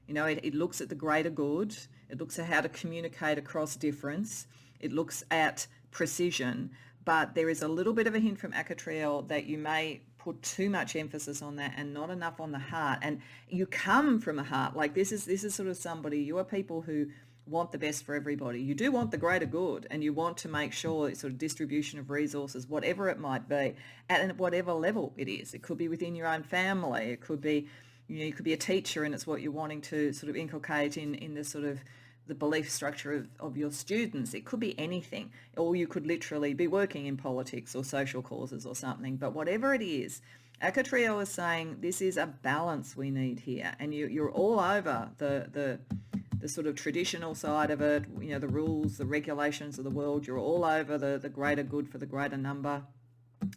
It looks at the greater good. It looks at how to communicate across difference. It looks at precision. But there is a little bit of a hint from Akatriel that you may put too much emphasis on that and not enough on the heart. And you come from a heart. Like this is sort of somebody, you are people who want the best for everybody. You do want the greater good, and you want to make sure it's sort of distribution of resources, whatever it might be, at whatever level it is. It could be within your own family. It could be, you could be a teacher and it's what you're wanting to sort of inculcate in the sort of the belief structure of your students. It could be anything, or you could literally be working in politics or social causes or something. But whatever it is, Akatriel is saying this is a balance we need here, and you're all over the sort of traditional side of it, the rules, the regulations of the world. You're all over the greater good for the greater number,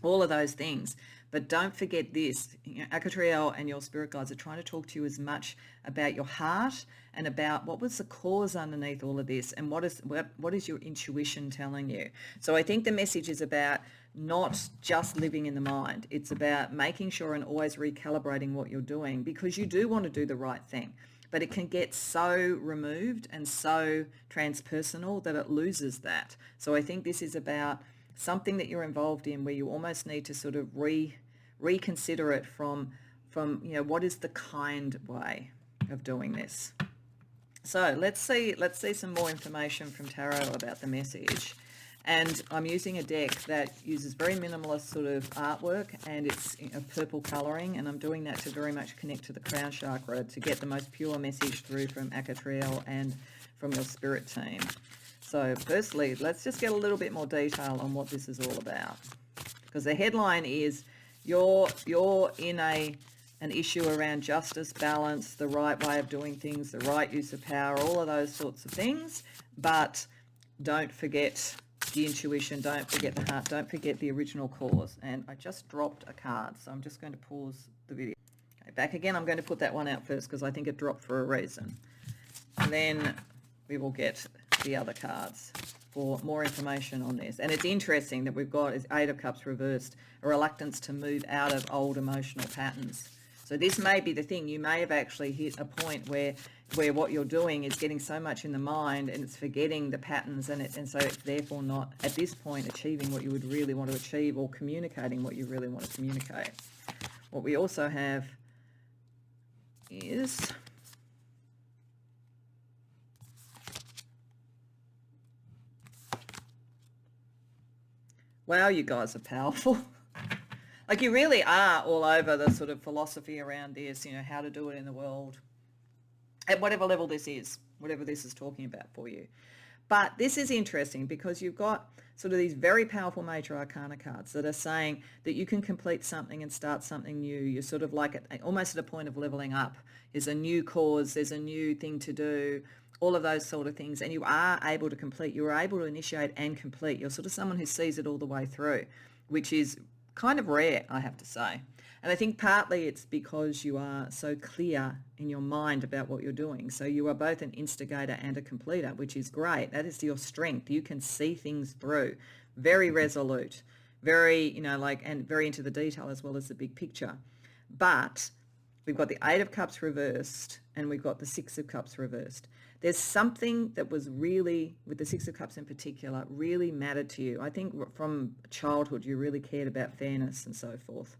all of those things. But don't forget this, Akatriel and your spirit guides are trying to talk to you as much about your heart and about what was the cause underneath all of this, and what is your intuition telling you. So I think the message is about not just living in the mind. It's about making sure and always recalibrating what you're doing, because you do want to do the right thing. But it can get so removed and so transpersonal that it loses that. So I think this is about something that you're involved in where you almost need to sort of reconsider it from what is the kind way of doing this. So let's see some more information from Tarot about the message. And I'm using a deck that uses very minimalist sort of artwork, and it's a purple colouring, and I'm doing that to very much connect to the crown chakra to get the most pure message through from Akatriel and from your spirit team. So firstly, let's just get a little bit more detail on what this is all about, because the headline is you're in an issue around justice, balance, the right way of doing things, the right use of power, all of those sorts of things. But don't forget the intuition, don't forget the heart, don't forget the original cause. And I just dropped a card, so I'm just going to pause the video. Okay, back again, I'm going to put that one out first because I think it dropped for a reason. And then we will get the other cards for more information on this. And it's interesting that we've got is Eight of Cups reversed, a reluctance to move out of old emotional patterns. So this may be the thing. You may have actually hit a point where what you're doing is getting so much in the mind and it's forgetting the patterns, and so it's therefore not, at this point, achieving what you would really want to achieve or communicating what you really want to communicate. What we also have is... wow, you guys are powerful. Like you really are all over the sort of philosophy around this, how to do it in the world, at whatever level this is, whatever this is talking about for you. But this is interesting because you've got sort of these very powerful major arcana cards that are saying that you can complete something and start something new. You're sort of like almost at a point of leveling up. There's a new cause, there's a new thing to do, all of those sort of things. And you are able to complete, you're able to initiate and complete. You're sort of someone who sees it all the way through, which is kind of rare, I have to say. And I think partly it's because you are so clear in your mind about what you're doing. So you are both an instigator and a completer, which is great. That is your strength. You can see things through. Very resolute, very, and very into the detail as well as the big picture. But we've got the Eight of Cups reversed and we've got the Six of Cups reversed. There's something that was really, with the Six of Cups in particular, really mattered to you. I think from childhood you really cared about fairness and so forth.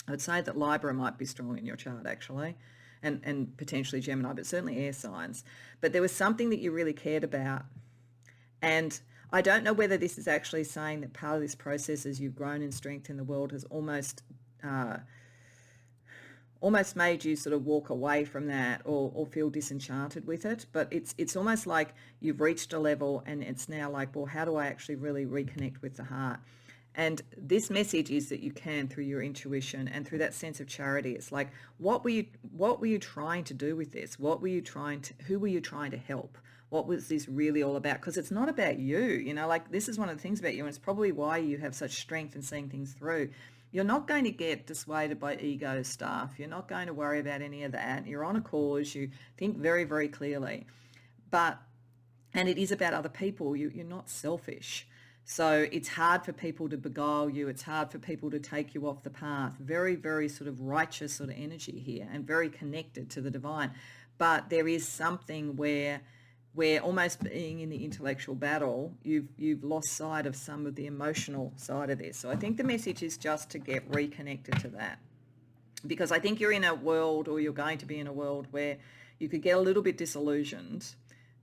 I would say that Libra might be strong in your chart actually, and potentially Gemini, but certainly air signs. But there was something that you really cared about. And I don't know whether this is actually saying that part of this process as you've grown in strength in the world has uh, almost made you sort of walk away from that or feel disenchanted with it. But it's almost like you've reached a level and it's now like, well, how do I actually really reconnect with the heart? And this message is that you can through your intuition and through that sense of charity. It's like, what were you trying to do with this? Who were you trying to help? What was this really all about? Because it's not about you, like this is one of the things about you, and it's probably why you have such strength in seeing things through. You're not going to get dissuaded by ego stuff. You're not going to worry about any of that. You're on a cause. You think very, very clearly. And it is about other people. You're not selfish. So it's hard for people to beguile you. It's hard for people to take you off the path. Very, very sort of righteous sort of energy here and very connected to the divine. But there is something where almost being in the intellectual battle, you've lost sight of some of the emotional side of this. So I think the message is just to get reconnected to that. Because I think you're in a world, or you're going to be in a world, where you could get a little bit disillusioned,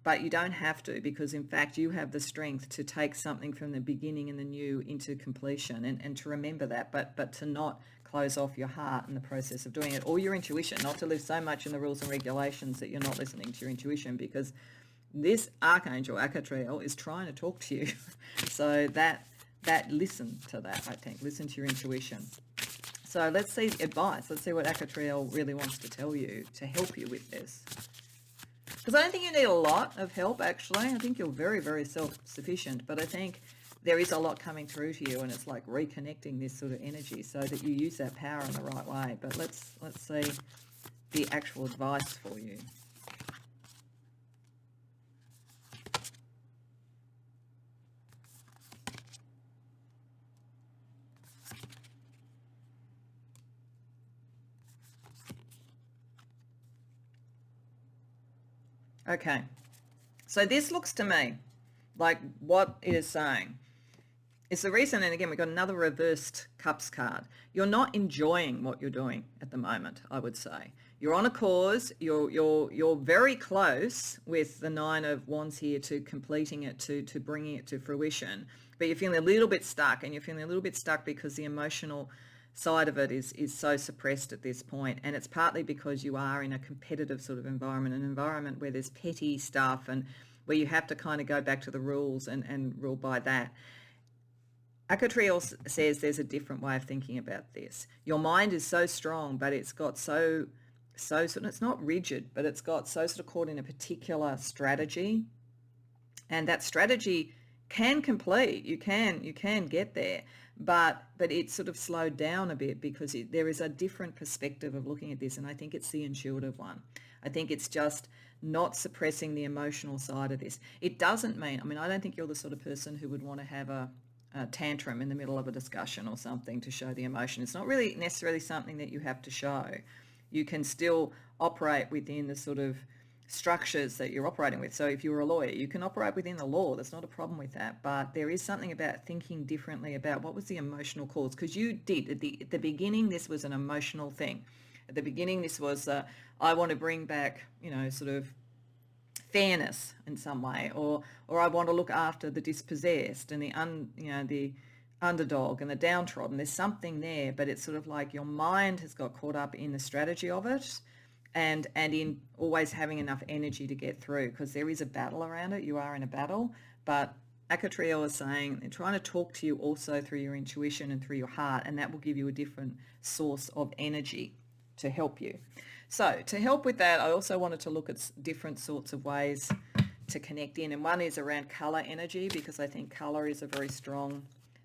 but you don't have to, because in fact you have the strength to take something from the beginning and the new into completion, and to remember that, but to not close off your heart in the process of doing it, or your intuition, not to live so much in the rules and regulations that you're not listening to your intuition, because this archangel Akatriel is trying to talk to you. So that listen to that, I think. Listen to your intuition. So let's see advice. Let's see what Akatriel really wants to tell you to help you with this. Because I don't think you need a lot of help, actually. I think you're very, very self-sufficient. But I think there is a lot coming through to you, and it's like reconnecting this sort of energy so that you use that power in the right way. But let's see the actual advice for you. Okay, so this looks to me like what it is saying. It's the reason, and again, we've got another reversed cups card. You're not enjoying what you're doing at the moment, I would say. You're on a cause, you're very close with the Nine of Wands here to completing it, to bringing it to fruition, but you're feeling a little bit stuck, and you're feeling a little bit stuck because the emotional side of it is so suppressed at this point, and it's partly because you are in a competitive sort of environment, an environment where there's petty stuff and where you have to kind of go back to the rules and rule by that. Akatriel says there's a different way of thinking about this. Your mind is so strong, but it's got so it's not rigid, but it's got so sort of caught in a particular strategy, and that strategy can complete. You can get there, but it's sort of slowed down a bit because there is a different perspective of looking at this, and I think it's the intuitive one. I think it's just not suppressing the emotional side of this. It doesn't mean, I don't think you're the sort of person who would want to have a tantrum in the middle of a discussion or something to show the emotion. It's not really necessarily something that you have to show. You can still operate within the sort of structures that you're operating with. So if you're a lawyer, you can operate within the law. There's not a problem with that. But there is something about thinking differently about what was the emotional cause. Because you did, at the beginning, this was an emotional thing. At the beginning, this was, I want to bring back, sort of fairness in some way, or I want to look after the dispossessed and the underdog and the downtrodden. There's something there, but it's sort of like your mind has got caught up in the strategy of it, and in always having enough energy to get through, because there is a battle around it. You are in a battle, but Akatriel is saying they're trying to talk to you also through your intuition and through your heart, and that will give you a different source of energy to help you. So to help with that, I also wanted to look at different sorts of ways to connect in, and one is around color energy, because I think color is a very strong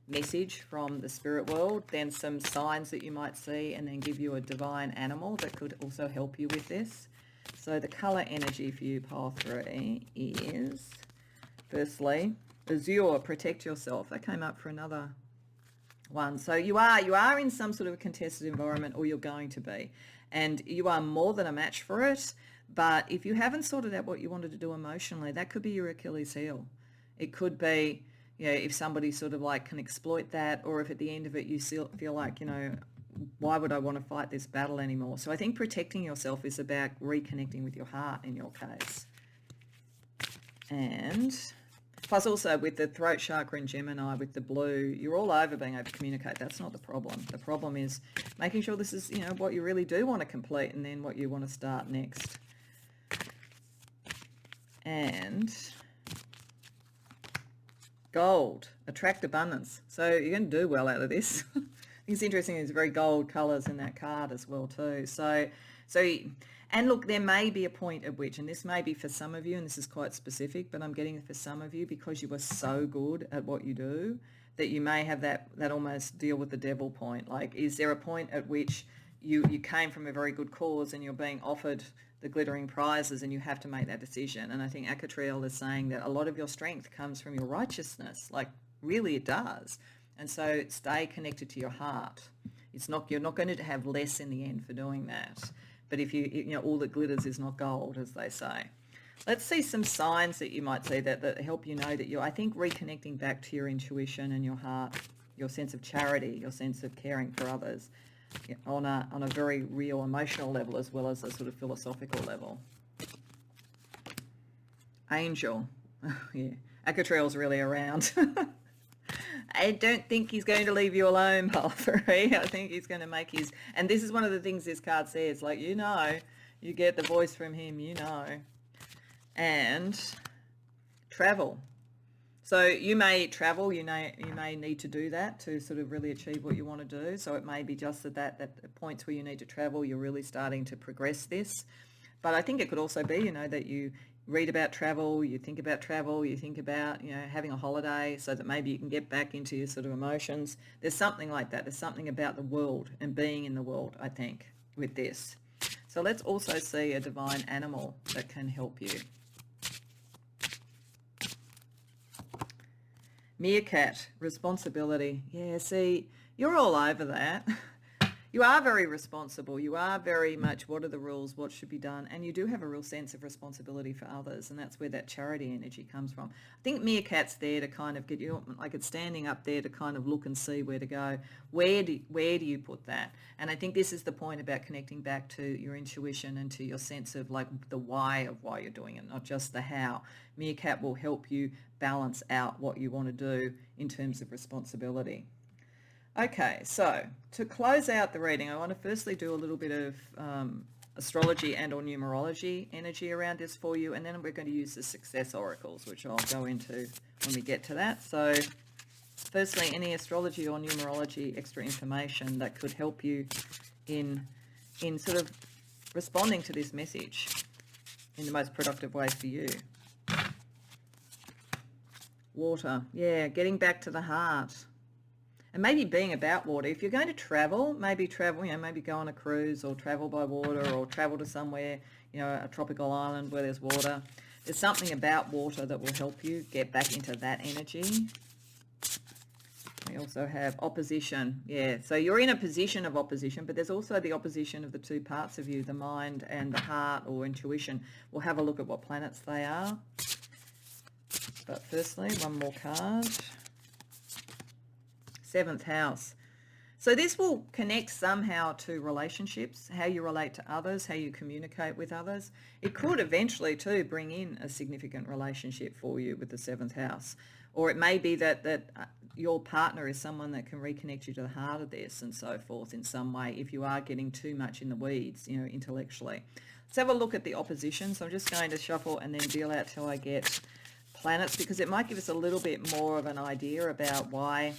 message from the spirit world. Then some signs that you might see, and then give you a divine animal that could also help you with this. So the color energy for you, pile 3, is firstly Azure, protect yourself. That came up for another one. So you are in some sort of a contested environment, or you're going to be, and you are more than a match for it. But if you haven't sorted out what you wanted to do emotionally, that could be your Achilles heel. It could be, if somebody sort of like can exploit that, or if at the end of it you feel like, why would I want to fight this battle anymore? So I think protecting yourself is about reconnecting with your heart in your case. And plus also with the throat chakra in Gemini, with the blue, you're all over being able to communicate. That's not the problem. The problem is making sure this is, what you really do want to complete and then what you want to start next. And gold, attract abundance. So you're going to do well out of this. I think it's interesting, there's very gold colours in that card as well too. So, and look, there may be a point at which, and this may be for some of you, and this is quite specific, but I'm getting it for some of you, because you are so good at what you do, that you may have that almost deal with the devil point. Like, is there a point at which you came from a very good cause and you're being offered the glittering prizes and you have to make that decision? And I think Akatriel is saying that a lot of your strength comes from your righteousness. Like, really it does. And so stay connected to your heart. You're not going to have less in the end for doing that. But if all that glitters is not gold, as they say. Let's see some signs that you might see that help you know that I think reconnecting back to your intuition and your heart, your sense of charity, your sense of caring for others on a very real emotional level as well as a sort of philosophical level. Angel. Yeah. Akatriel's really around. I don't think he's going to leave you alone, pile 3. I think he's going to make and this is one of the things this card says, like, you get the voice from him, And travel. So you may travel, you may need to do that to sort of really achieve what you want to do. So it may be just that at points where you need to travel, you're really starting to progress this. But I think it could also be, that you read about travel, you think about having a holiday so that maybe you can get back into your sort of emotions. There's something like that. There's something about the world and being in the world, I think, with this. So let's also see a divine animal that can help you. Meerkat, responsibility. Yeah, see, you're all over that. You are very responsible. You are very much, what are the rules, what should be done, and you do have a real sense of responsibility for others, and that's where that charity energy comes from. I think meerkat's there to kind of get you, like it's standing up there to kind of look and see where to go. Where do you put that? And I think this is the point about connecting back to your intuition and to your sense of like the why of why you're doing it, not just the how. Meerkat will help you balance out what you want to do in terms of responsibility. Okay, so to close out the reading, I want to firstly do a little bit of astrology and or numerology energy around this for you, and then we're going to use the success oracles, which I'll go into when we get to that. So firstly, any astrology or numerology extra information that could help you in sort of responding to this message in the most productive way for you. Water, yeah, getting back to the heart. And maybe being about water. If you're going to travel, maybe go on a cruise or travel by water or travel to somewhere, a tropical island where there's water. There's something about water that will help you get back into that energy. We also have opposition. Yeah, so you're in a position of opposition, but there's also the opposition of the two parts of you, the mind and the heart or intuition. We'll have a look at what planets they are. But firstly, one more card. 7th house. So this will connect somehow to relationships, how you relate to others, how you communicate with others. It could eventually too bring in a significant relationship for you with the 7th house. Or it may be that your partner is someone that can reconnect you to the heart of this and so forth in some way if you are getting too much in the weeds, intellectually. Let's have a look at the opposition. So I'm just going to shuffle and then deal out till I get planets, because it might give us a little bit more of an idea about why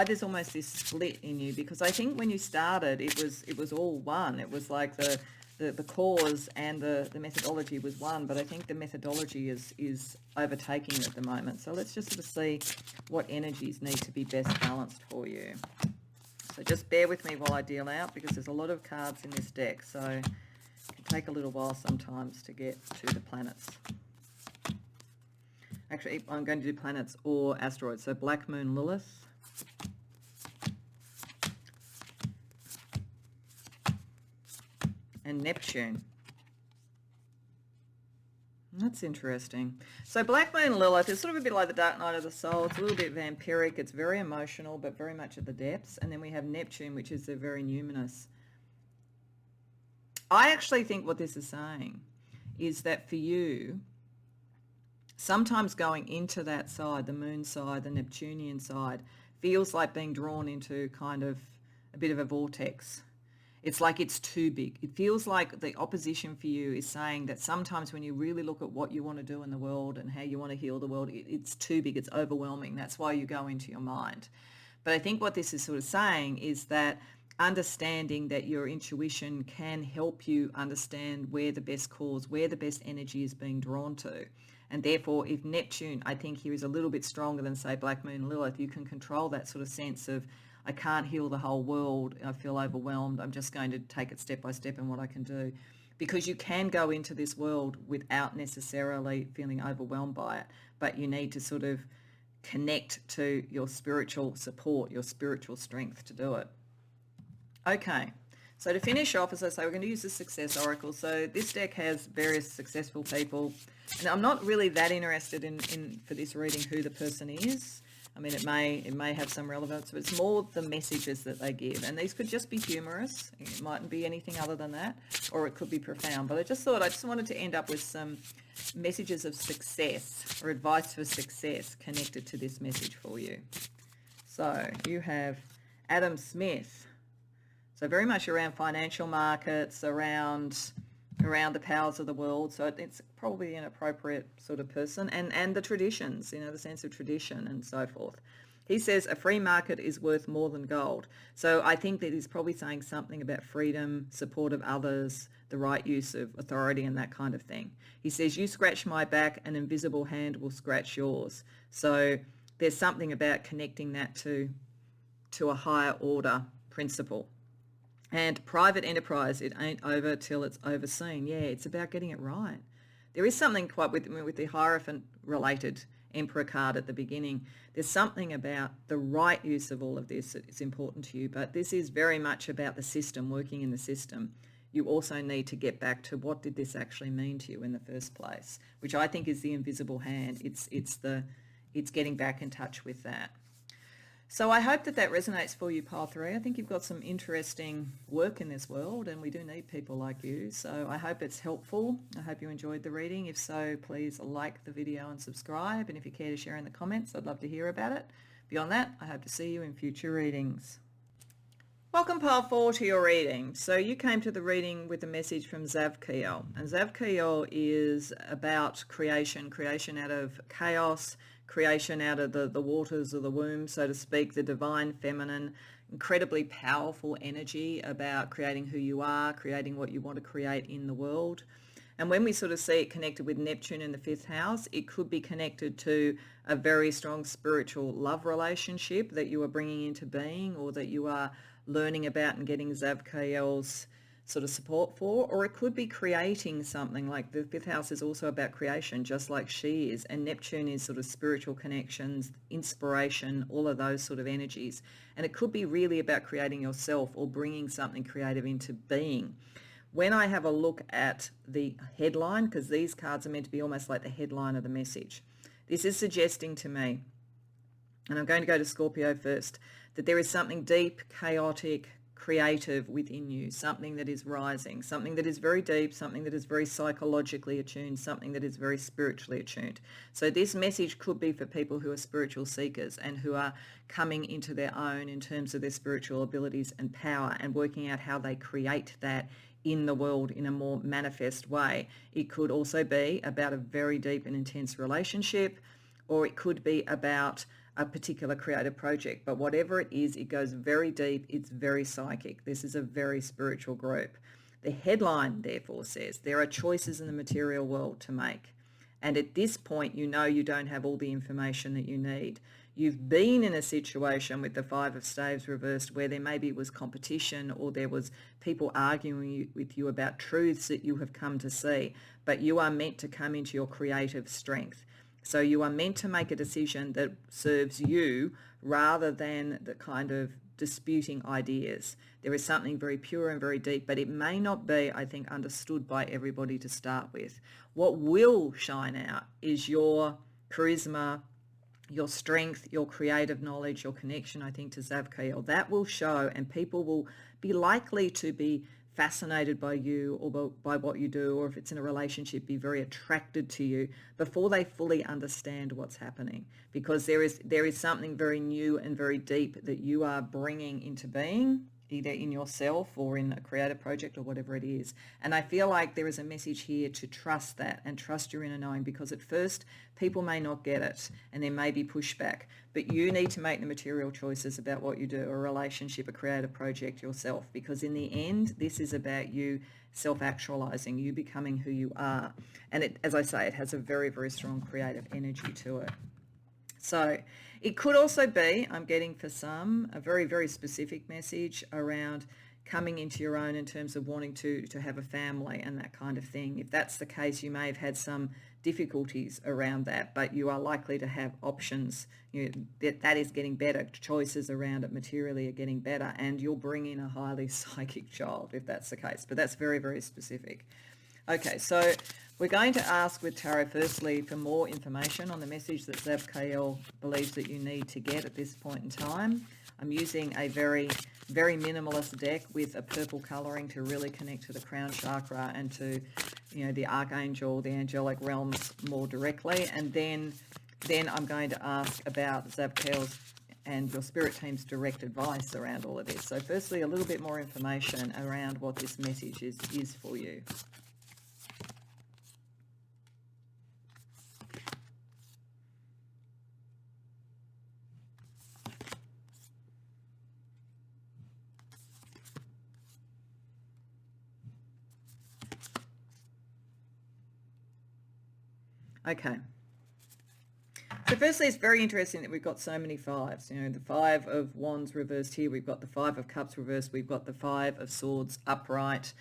there's almost this split in you. Because I think when you started, it was all one. It was like the cause and the methodology was one, but I think the methodology is overtaking at the moment. So let's just sort of see what energies need to be best balanced for you. So just bear with me while I deal out, because there's a lot of cards in this deck, so it can take a little while sometimes to get to the planets. Actually, I'm going to do planets or asteroids. So Black Moon Lilith. And Neptune. That's interesting. So Black Moon Lilith is sort of a bit like the Dark Night of the Soul. It's a little bit vampiric. It's very emotional, but very much at the depths. And then we have Neptune, which is the very numinous. I actually think what this is saying is that for you, sometimes going into that side, the moon side, the Neptunian side, feels like being drawn into kind of a bit of a vortex. It's like it's too big. It feels like the opposition for you is saying that sometimes when you really look at what you want to do in the world and how you want to heal the world, it's too big, it's overwhelming. That's why you go into your mind. But I think what this is sort of saying is that understanding that your intuition can help you understand where the best cause, where the best energy is being drawn to. And therefore, if Neptune, I think here is a little bit stronger than, say, Black Moon Lilith, you can control that sort of sense of, I can't heal the whole world. I feel overwhelmed. I'm just going to take it step by step in what I can do. Because you can go into this world without necessarily feeling overwhelmed by it, but you need to sort of connect to your spiritual support, your spiritual strength to do it. Okay, so to finish off, as I say, we're going to use the Success Oracle. So this deck has various successful people, and I'm not really that interested in for this reading who the person is. I mean, it may have some relevance, but it's more the messages that they give. And these could just be humorous. It mightn't be anything other than that, or it could be profound. But I just wanted to end up with some messages of success or advice for success connected to this message for you. So you have Adam Smith. So very much around financial markets, around the powers of the world. So it's probably an appropriate sort of person, and the traditions, the sense of tradition and so forth. He says a free market is worth more than gold. So I think that he's probably saying something about freedom, support of others, the right use of authority and that kind of thing. He says, you scratch my back, an invisible hand will scratch yours. So there's something about connecting that to a higher order principle. And private enterprise, it ain't over till it's overseen. Yeah, it's about getting it right. There is something quite with the Hierophant-related Emperor card at the beginning. There's something about the right use of all of this that is important to you, but this is very much about the system, working in the system. You also need to get back to what did this actually mean to you in the first place, which I think is the invisible hand. It's getting back in touch with that. So I hope that resonates for you, Pile 3. I think you've got some interesting work in this world, and we do need people like you. So I hope it's helpful. I hope you enjoyed the reading. If so, please like the video and subscribe. And if you care to share in the comments, I'd love to hear about it. Beyond that, I hope to see you in future readings. Welcome, Pile 4, to your reading. So you came to the reading with a message from Zavkiel. And Zavkiel is about creation out of chaos, creation out of the waters of the womb, so to speak, the divine feminine, incredibly powerful energy about creating who you are, creating what you want to create in the world. And when we sort of see it connected with Neptune in the 5th house, it could be connected to a very strong spiritual love relationship that you are bringing into being, or that you are learning about and getting Zavkiel's sort of support for, or it could be creating something. Like the 5th house is also about creation, just like she is, and Neptune is sort of spiritual connections, inspiration, all of those sort of energies. And it could be really about creating yourself or bringing something creative into being. When I have a look at the headline, because these cards are meant to be almost like the headline of the message, this is suggesting to me, and I'm going to go to Scorpio first, that there is something deep, chaotic, creative within you, something that is rising, something that is very deep, something that is very psychologically attuned, something that is very spiritually attuned. So this message could be for people who are spiritual seekers and who are coming into their own in terms of their spiritual abilities and power, and working out how they create that in the world in a more manifest way. It could also be about a very deep and intense relationship, or it could be about a particular creative project. But whatever it is, it goes very deep. It's very psychic. This is a very spiritual group. The headline, therefore, says there are choices in the material world to make. And at this point, you know you don't have all the information that you need. You've been in a situation with the 5 of Staves reversed where there maybe was competition, or there was people arguing with you about truths that you have come to see, but you are meant to come into your creative strength. So you are meant to make a decision that serves you rather than the kind of disputing ideas. There is something very pure and very deep, but it may not be, I think, understood by everybody to start with. What will shine out is your charisma, your strength, your creative knowledge, your connection, I think, to Zavkiel. That will show, and people will be likely to be fascinated by you or by what you do, or if it's in a relationship, be very attracted to you before they fully understand what's happening, because there is something very new and very deep that you are bringing into being, either in yourself or in a creative project or whatever it is. And I feel like there is a message here to trust that and trust your inner knowing, because at first people may not get it and there may be pushback, but you need to make the material choices about what you do, a relationship, a creative project, yourself, because in the end, this is about you self-actualizing, you becoming who you are. And it, as I say, it has a very, very strong creative energy to it. So it could also be, I'm getting for some, a very, very specific message around coming into your own in terms of wanting to have a family and that kind of thing. If that's the case, you may have had some difficulties around that, but you are likely to have options. That is getting better. Choices around it materially are getting better, and you'll bring in a highly psychic child if that's the case. But that's very, very specific. Okay, so we're going to ask with tarot firstly for more information on the message that Zavkiel believes that you need to get at this point in time. I'm using a very, very minimalist deck with a purple colouring to really connect to the crown chakra and to, the archangel, the angelic realms more directly. And then I'm going to ask about Zavkiel's and your spirit team's direct advice around all of this. So firstly, a little bit more information around what this message is for you. Okay. So firstly, it's very interesting that we've got so many fives. The Five of Wands reversed here. We've got the Five of Cups reversed. We've got the Five of Swords upright.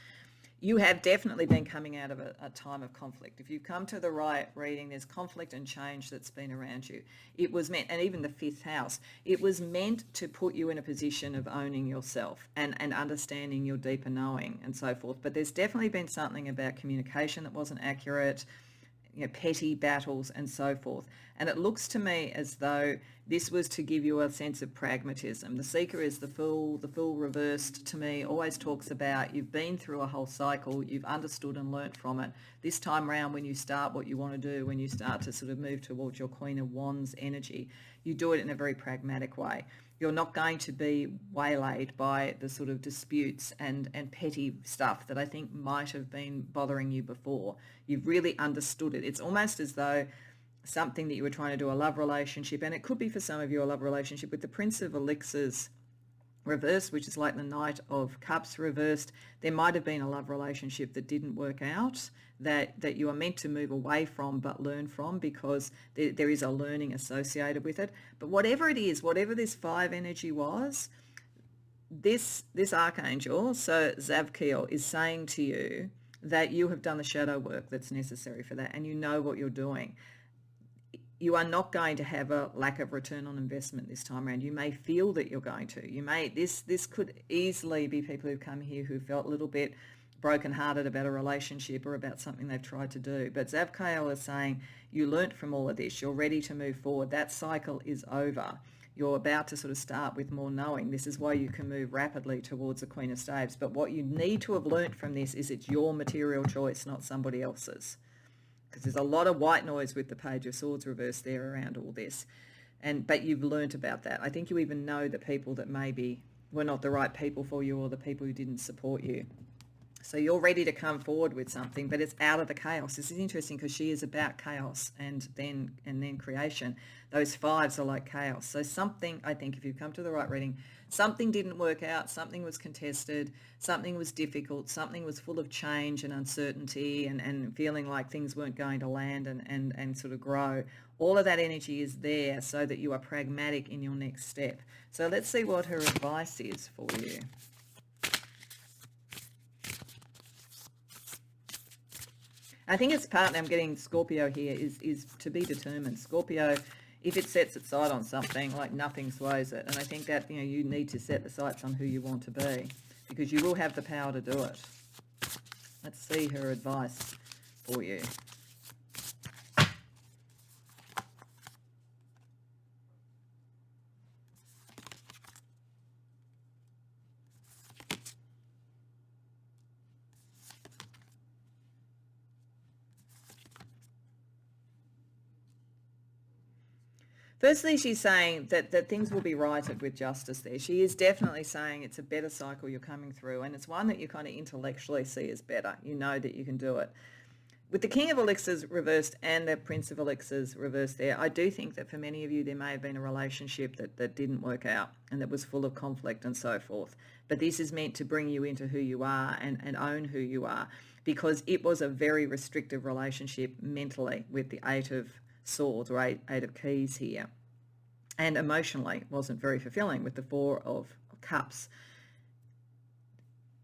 You have definitely been coming out of a time of conflict. If you've come to the right reading, there's conflict and change that's been around you. It was meant, and even the fifth house, it was meant to put you in a position of owning yourself and understanding your deeper knowing and so forth. But there's definitely been something about communication that wasn't accurate, petty battles and so forth. And it looks to me as though this was to give you a sense of pragmatism. The Seeker is the Fool. The Fool reversed to me always talks about you've been through a whole cycle, you've understood and learnt from it. This time around, when you start what you want to do, when you start to sort of move towards your Queen of Wands energy, you do it in a very pragmatic way. You're not going to be waylaid by the sort of disputes and petty stuff that I think might have been bothering you before. You've really understood it. It's almost as though something that you were trying to do, a love relationship, and it could be for some of you a love relationship with the Prince of Elixirs reversed, which is like the Knight of Cups reversed. There might have been a love relationship that didn't work out, that you are meant to move away from but learn from, because there is a learning associated with it. But whatever it is, whatever this five energy was, this archangel, so Zavkiel, is saying to you that you have done the shadow work that's necessary for that, and you know what you're doing. You are not going to have a lack of return on investment this time around. You may feel that you're going to. This could easily be people who've come here who felt a little bit brokenhearted about a relationship or about something they've tried to do. But Zavkiel is saying you learnt from all of this. You're ready to move forward. That cycle is over. You're about to sort of start with more knowing. This is why you can move rapidly towards the Queen of Staves. But what you need to have learnt from this is it's your material choice, not somebody else's. Because there's a lot of white noise with the Page of Swords reversed there around all this. But you've learnt about that. I think you even know the people that maybe were not the right people for you, or the people who didn't support you. So you're ready to come forward with something, but it's out of the chaos. This is interesting because she is about chaos and then creation. Those fives are like chaos. So something, I think, if you come to the right reading, something didn't work out, something was contested, something was difficult, something was full of change and uncertainty and feeling like things weren't going to land and sort of grow. All of that energy is there so that you are pragmatic in your next step. So let's see what her advice is for you. I think it's partly, I'm getting Scorpio here, is to be determined. Scorpio if it sets its sight on something, like nothing sways it. And I think that, you need to set the sights on who you want to be, because you will have the power to do it. Let's see her advice for you. Firstly, she's saying that things will be righted with justice there. She is definitely saying it's a better cycle you're coming through, and it's one that you kind of intellectually see as better. You know that you can do it. With the King of Elixirs reversed and the Prince of Elixirs reversed there, I do think that for many of you there may have been a relationship that didn't work out and that was full of conflict and so forth. But this is meant to bring you into who you are and own who you are, because it was a very restrictive relationship mentally with the Eight of Swords, or eight of Keys here. And emotionally wasn't very fulfilling with the Four of Cups.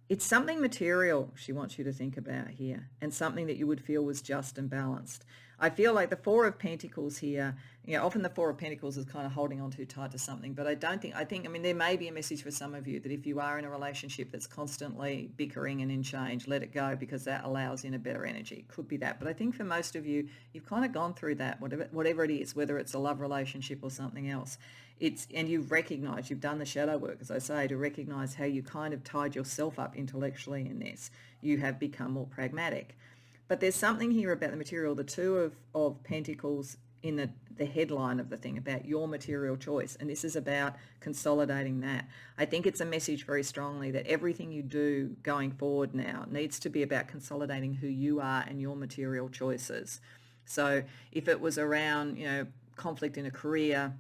It's something material she wants you to think about here, and something that you would feel was just and balanced. I feel like the Four of Pentacles here, often the Four of Pentacles is kind of holding on too tight to something, but I think, there may be a message for some of you that if you are in a relationship that's constantly bickering and in change, let it go, because that allows in a better energy. Could be that. But I think for most of you, you've kind of gone through that, whatever it is, whether it's a love relationship or something else. And you've recognized, you've done the shadow work, as I say, to recognize how you kind of tied yourself up intellectually in this. You have become more pragmatic. But there's something here about the material, the Two of Pentacles in the headline of the thing, about your material choice. And this is about consolidating that. I think it's a message very strongly that everything you do going forward now needs to be about consolidating who you are and your material choices. So if it was around, conflict in a career,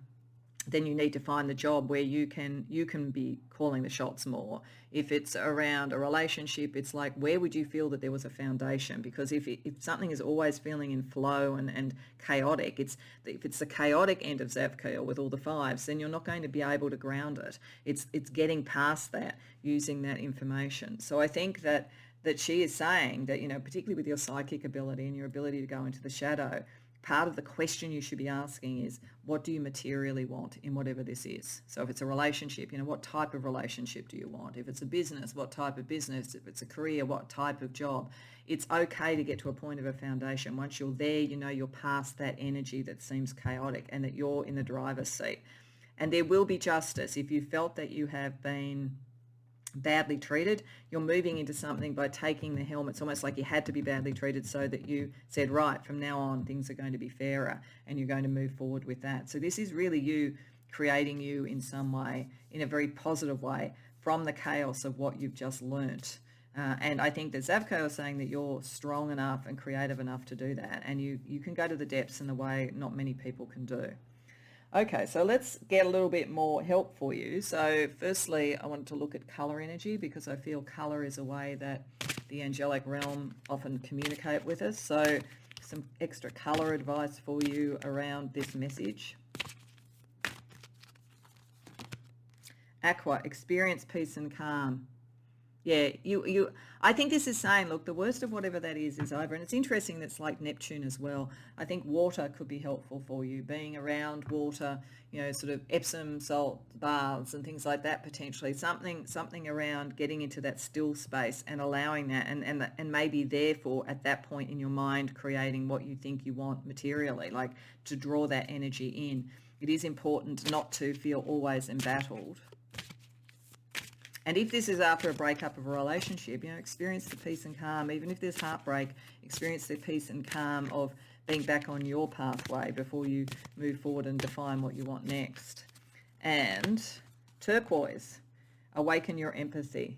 then you need to find the job where you can be calling the shots more. If it's around a relationship, it's like, where would you feel that there was a foundation? Because if something is always feeling in flow and chaotic, if it's the chaotic end of Zavkiel with all the fives, then you're not going to be able to ground it. It's getting past that, using that information. So I think that she is saying that, particularly with your psychic ability and your ability to go into the shadow, part of the question you should be asking is, what do you materially want in whatever this is? So if it's a relationship, what type of relationship do you want? If it's a business, what type of business? If it's a career, what type of job? It's okay to get to a point of a foundation. Once you're there, you're past that energy that seems chaotic and that you're in the driver's seat. And there will be justice. If you felt that you have been badly treated, you're moving into something by taking the helm. It's almost like you had to be badly treated so that you said, right, from now on things are going to be fairer, and you're going to move forward with that. So this is really you creating you in some way, in a very positive way, from the chaos of what you've just learnt. And I think that Zavko is saying that you're strong enough and creative enough to do that, and you can go to the depths in the way not many people can do. Okay, so let's get a little bit more help for you. So firstly, I wanted to look at colour energy, because I feel colour is a way that the angelic realm often communicate with us. So some extra colour advice for you around this message. Aqua, experience peace and calm. Yeah, I think this is saying, look, the worst of whatever that is over. And it's interesting that's like Neptune as well. I think water could be helpful for you, being around water, sort of Epsom salt baths and things like that, potentially. Something around getting into that still space and allowing that, and maybe therefore at that point in your mind creating what you think you want materially, like to draw that energy in. It is important not to feel always embattled. And if this is after a breakup of a relationship, experience the peace and calm. Even if there's heartbreak, experience the peace and calm of being back on your pathway before you move forward and define what you want next. And turquoise, awaken your empathy.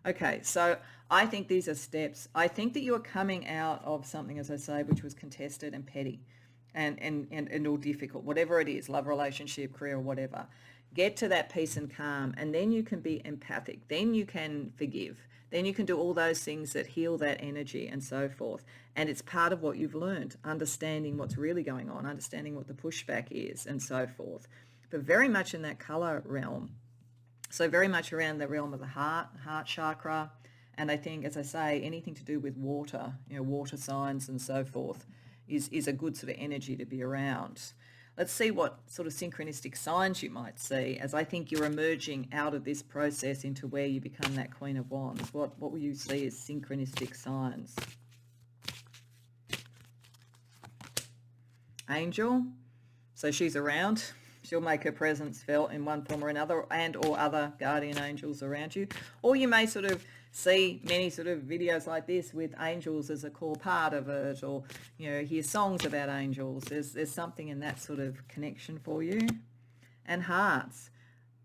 Okay, so I think these are steps. I think that you are coming out of something, as I say, which was contested and petty and all difficult, whatever it is, love, relationship, career, or whatever. Get to that peace and calm, and then you can be empathic. Then you can forgive. Then you can do all those things that heal that energy and so forth. And it's part of what you've learned, understanding what's really going on, understanding what the pushback is and so forth. But very much in that colour realm. So very much around the realm of the heart chakra. And I think, as I say, anything to do with water, water signs and so forth. is a good sort of energy to be around. Let's see what sort of synchronistic signs you might see, as I think you're emerging out of this process into where you become that Queen of Wands. What will you see as synchronistic signs? Angel. So she's around. She'll make her presence felt in one form or another, and or other guardian angels around you. Or you may sort of see many sort of videos like this with angels as a core part of it, or, you know, hear songs about angels. There's something in that sort of connection for you. And hearts.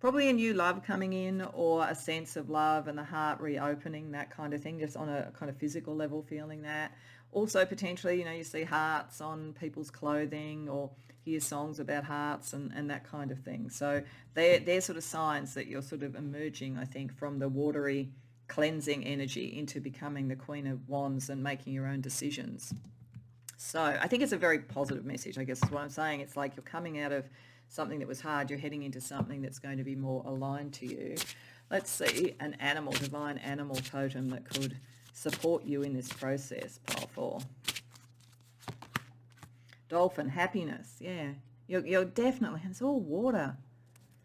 Probably a new love coming in, or a sense of love and the heart reopening, that kind of thing, just on a kind of physical level, feeling that. Also potentially, you know, you see hearts on people's clothing, or hear songs about hearts and that kind of thing. So they're sort of signs that you're sort of emerging, I think, from the watery cleansing energy into becoming the Queen of Wands and making your own decisions. So I think it's a very positive message, I guess is what I'm saying. It's like you're coming out of something that was hard, you're heading into something that's going to be more aligned to you. Let's see an animal, divine animal totem that could support you in this process. Pile 4. Dolphin, happiness. Yeah, you're definitely, it's all water.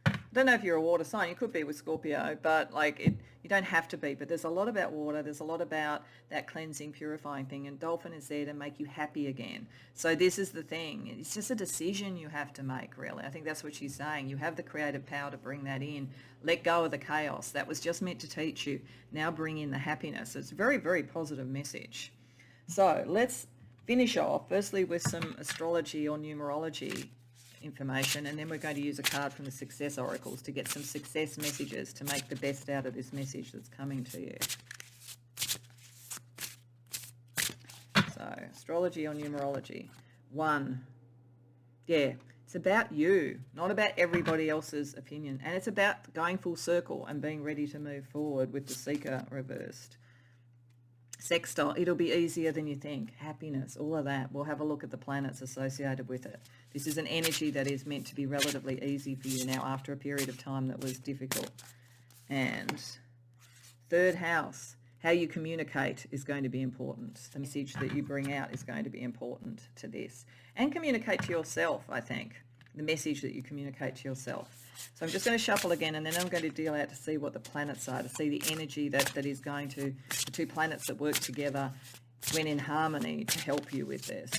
I don't know if you're a water sign. You could be with Scorpio, but like you don't have to be. But there's a lot about water. There's a lot about that cleansing, purifying thing. And dolphin is there to make you happy again. So this is the thing. It's just a decision you have to make, really. I think that's what she's saying. You have the creative power to bring that in. Let go of the chaos. That was just meant to teach you. Now bring in the happiness. It's a very, very positive message. So let's finish off firstly with some astrology or numerology information, and then we're going to use a card from the success oracles to get some success messages to make the best out of this message that's coming to you. So astrology or numerology. 1. Yeah, it's about you, not about everybody else's opinion, and it's about going full circle and being ready to move forward with the Seeker reversed. Sextile, it'll be easier than you think. Happiness, all of that. We'll have a look at the planets associated with it. This is an energy that is meant to be relatively easy for you now after a period of time that was difficult. And 3rd house, how you communicate is going to be important. The message that you bring out is going to be important to this. And communicate to yourself, I think. The message that you communicate to yourself. So I'm just going to shuffle again, and then I'm going to deal out to see what the planets are, to see the energy that is going to, the 2 planets that work together when in harmony to help you with this.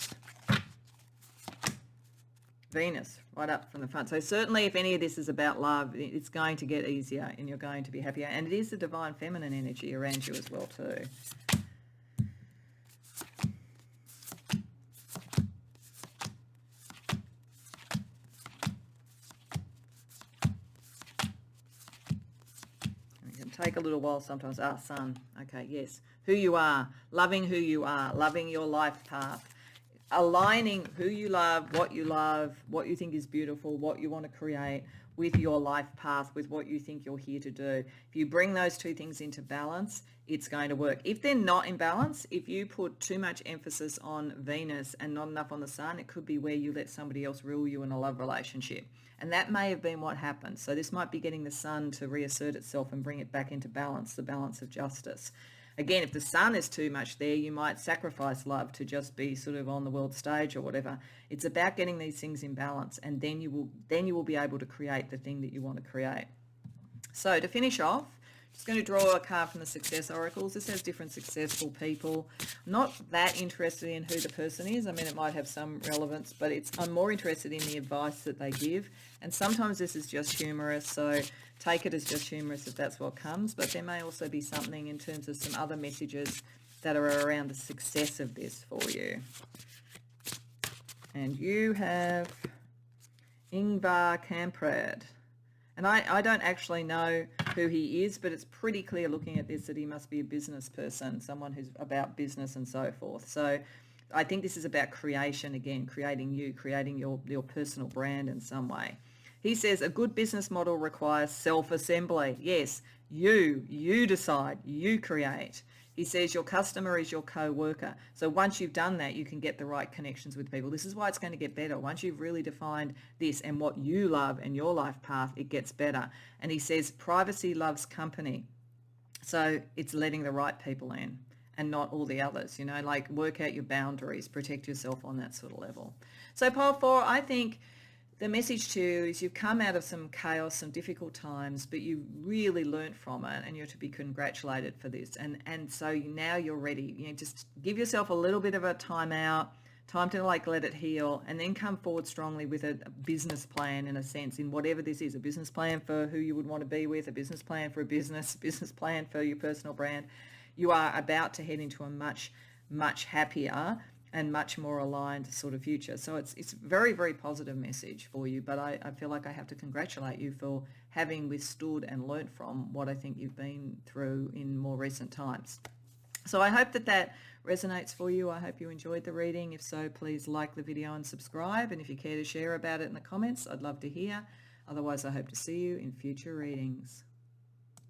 Venus, right up from the front. So certainly if any of this is about love, it's going to get easier and you're going to be happier. And it is the divine feminine energy around you as well too. Take a little while sometimes. Sun. Okay, yes. Who you are, loving your life path, aligning who you love, what you think is beautiful, what you want to create with your life path, with what you think you're here to do. If you bring those 2 things into balance, it's going to work. If they're not in balance, if you put too much emphasis on Venus and not enough on the Sun, it could be where you let somebody else rule you in a love relationship. And that may have been what happened. So this might be getting the Sun to reassert itself and bring it back into balance, the balance of justice. Again, if the Sun is too much there, you might sacrifice love to just be sort of on the world stage or whatever. It's about getting these things in balance, and then you will be able to create the thing that you want to create. So to finish off, just going to draw a card from the success oracles. This has different successful people. I'm not that interested in who the person is. I mean, it might have some relevance, but I'm more interested in the advice that they give. And sometimes this is just humorous, so take it as just humorous if that's what comes. But there may also be something in terms of some other messages that are around the success of this for you. And you have Ingvar Kamprad. And I don't actually know who he is, but it's pretty clear looking at this that he must be a business person, someone who's about business and so forth. So I think this is about creation again, creating your personal brand in some way. He says a good business model requires self-assembly. Yes, you decide, you create. He says your customer is your co-worker. So once you've done that, you can get the right connections with people. This is why it's going to get better. Once you've really defined this and what you love and your life path, it gets better. And he says privacy loves company. So it's letting the right people in and not all the others, you know, like work out your boundaries, protect yourself on that sort of level. So pile 4, I think the message to you is you've come out of some chaos, some difficult times, but you really learnt from it, and you're to be congratulated for this. And so now you're ready. You know, just give yourself a little bit of a time out, time to like let it heal, and then come forward strongly with a business plan, in a sense, in whatever this is, a business plan for who you would want to be with, a business plan for a business plan for your personal brand. You are about to head into a much, much happier and much more aligned sort of future. So it's very, very positive message for you, but I feel like I have to congratulate you for having withstood and learnt from what I think you've been through in more recent times. So I hope that resonates for you. I hope you enjoyed the reading. If so, please like the video and subscribe. And if you care to share about it in the comments, I'd love to hear. Otherwise, I hope to see you in future readings.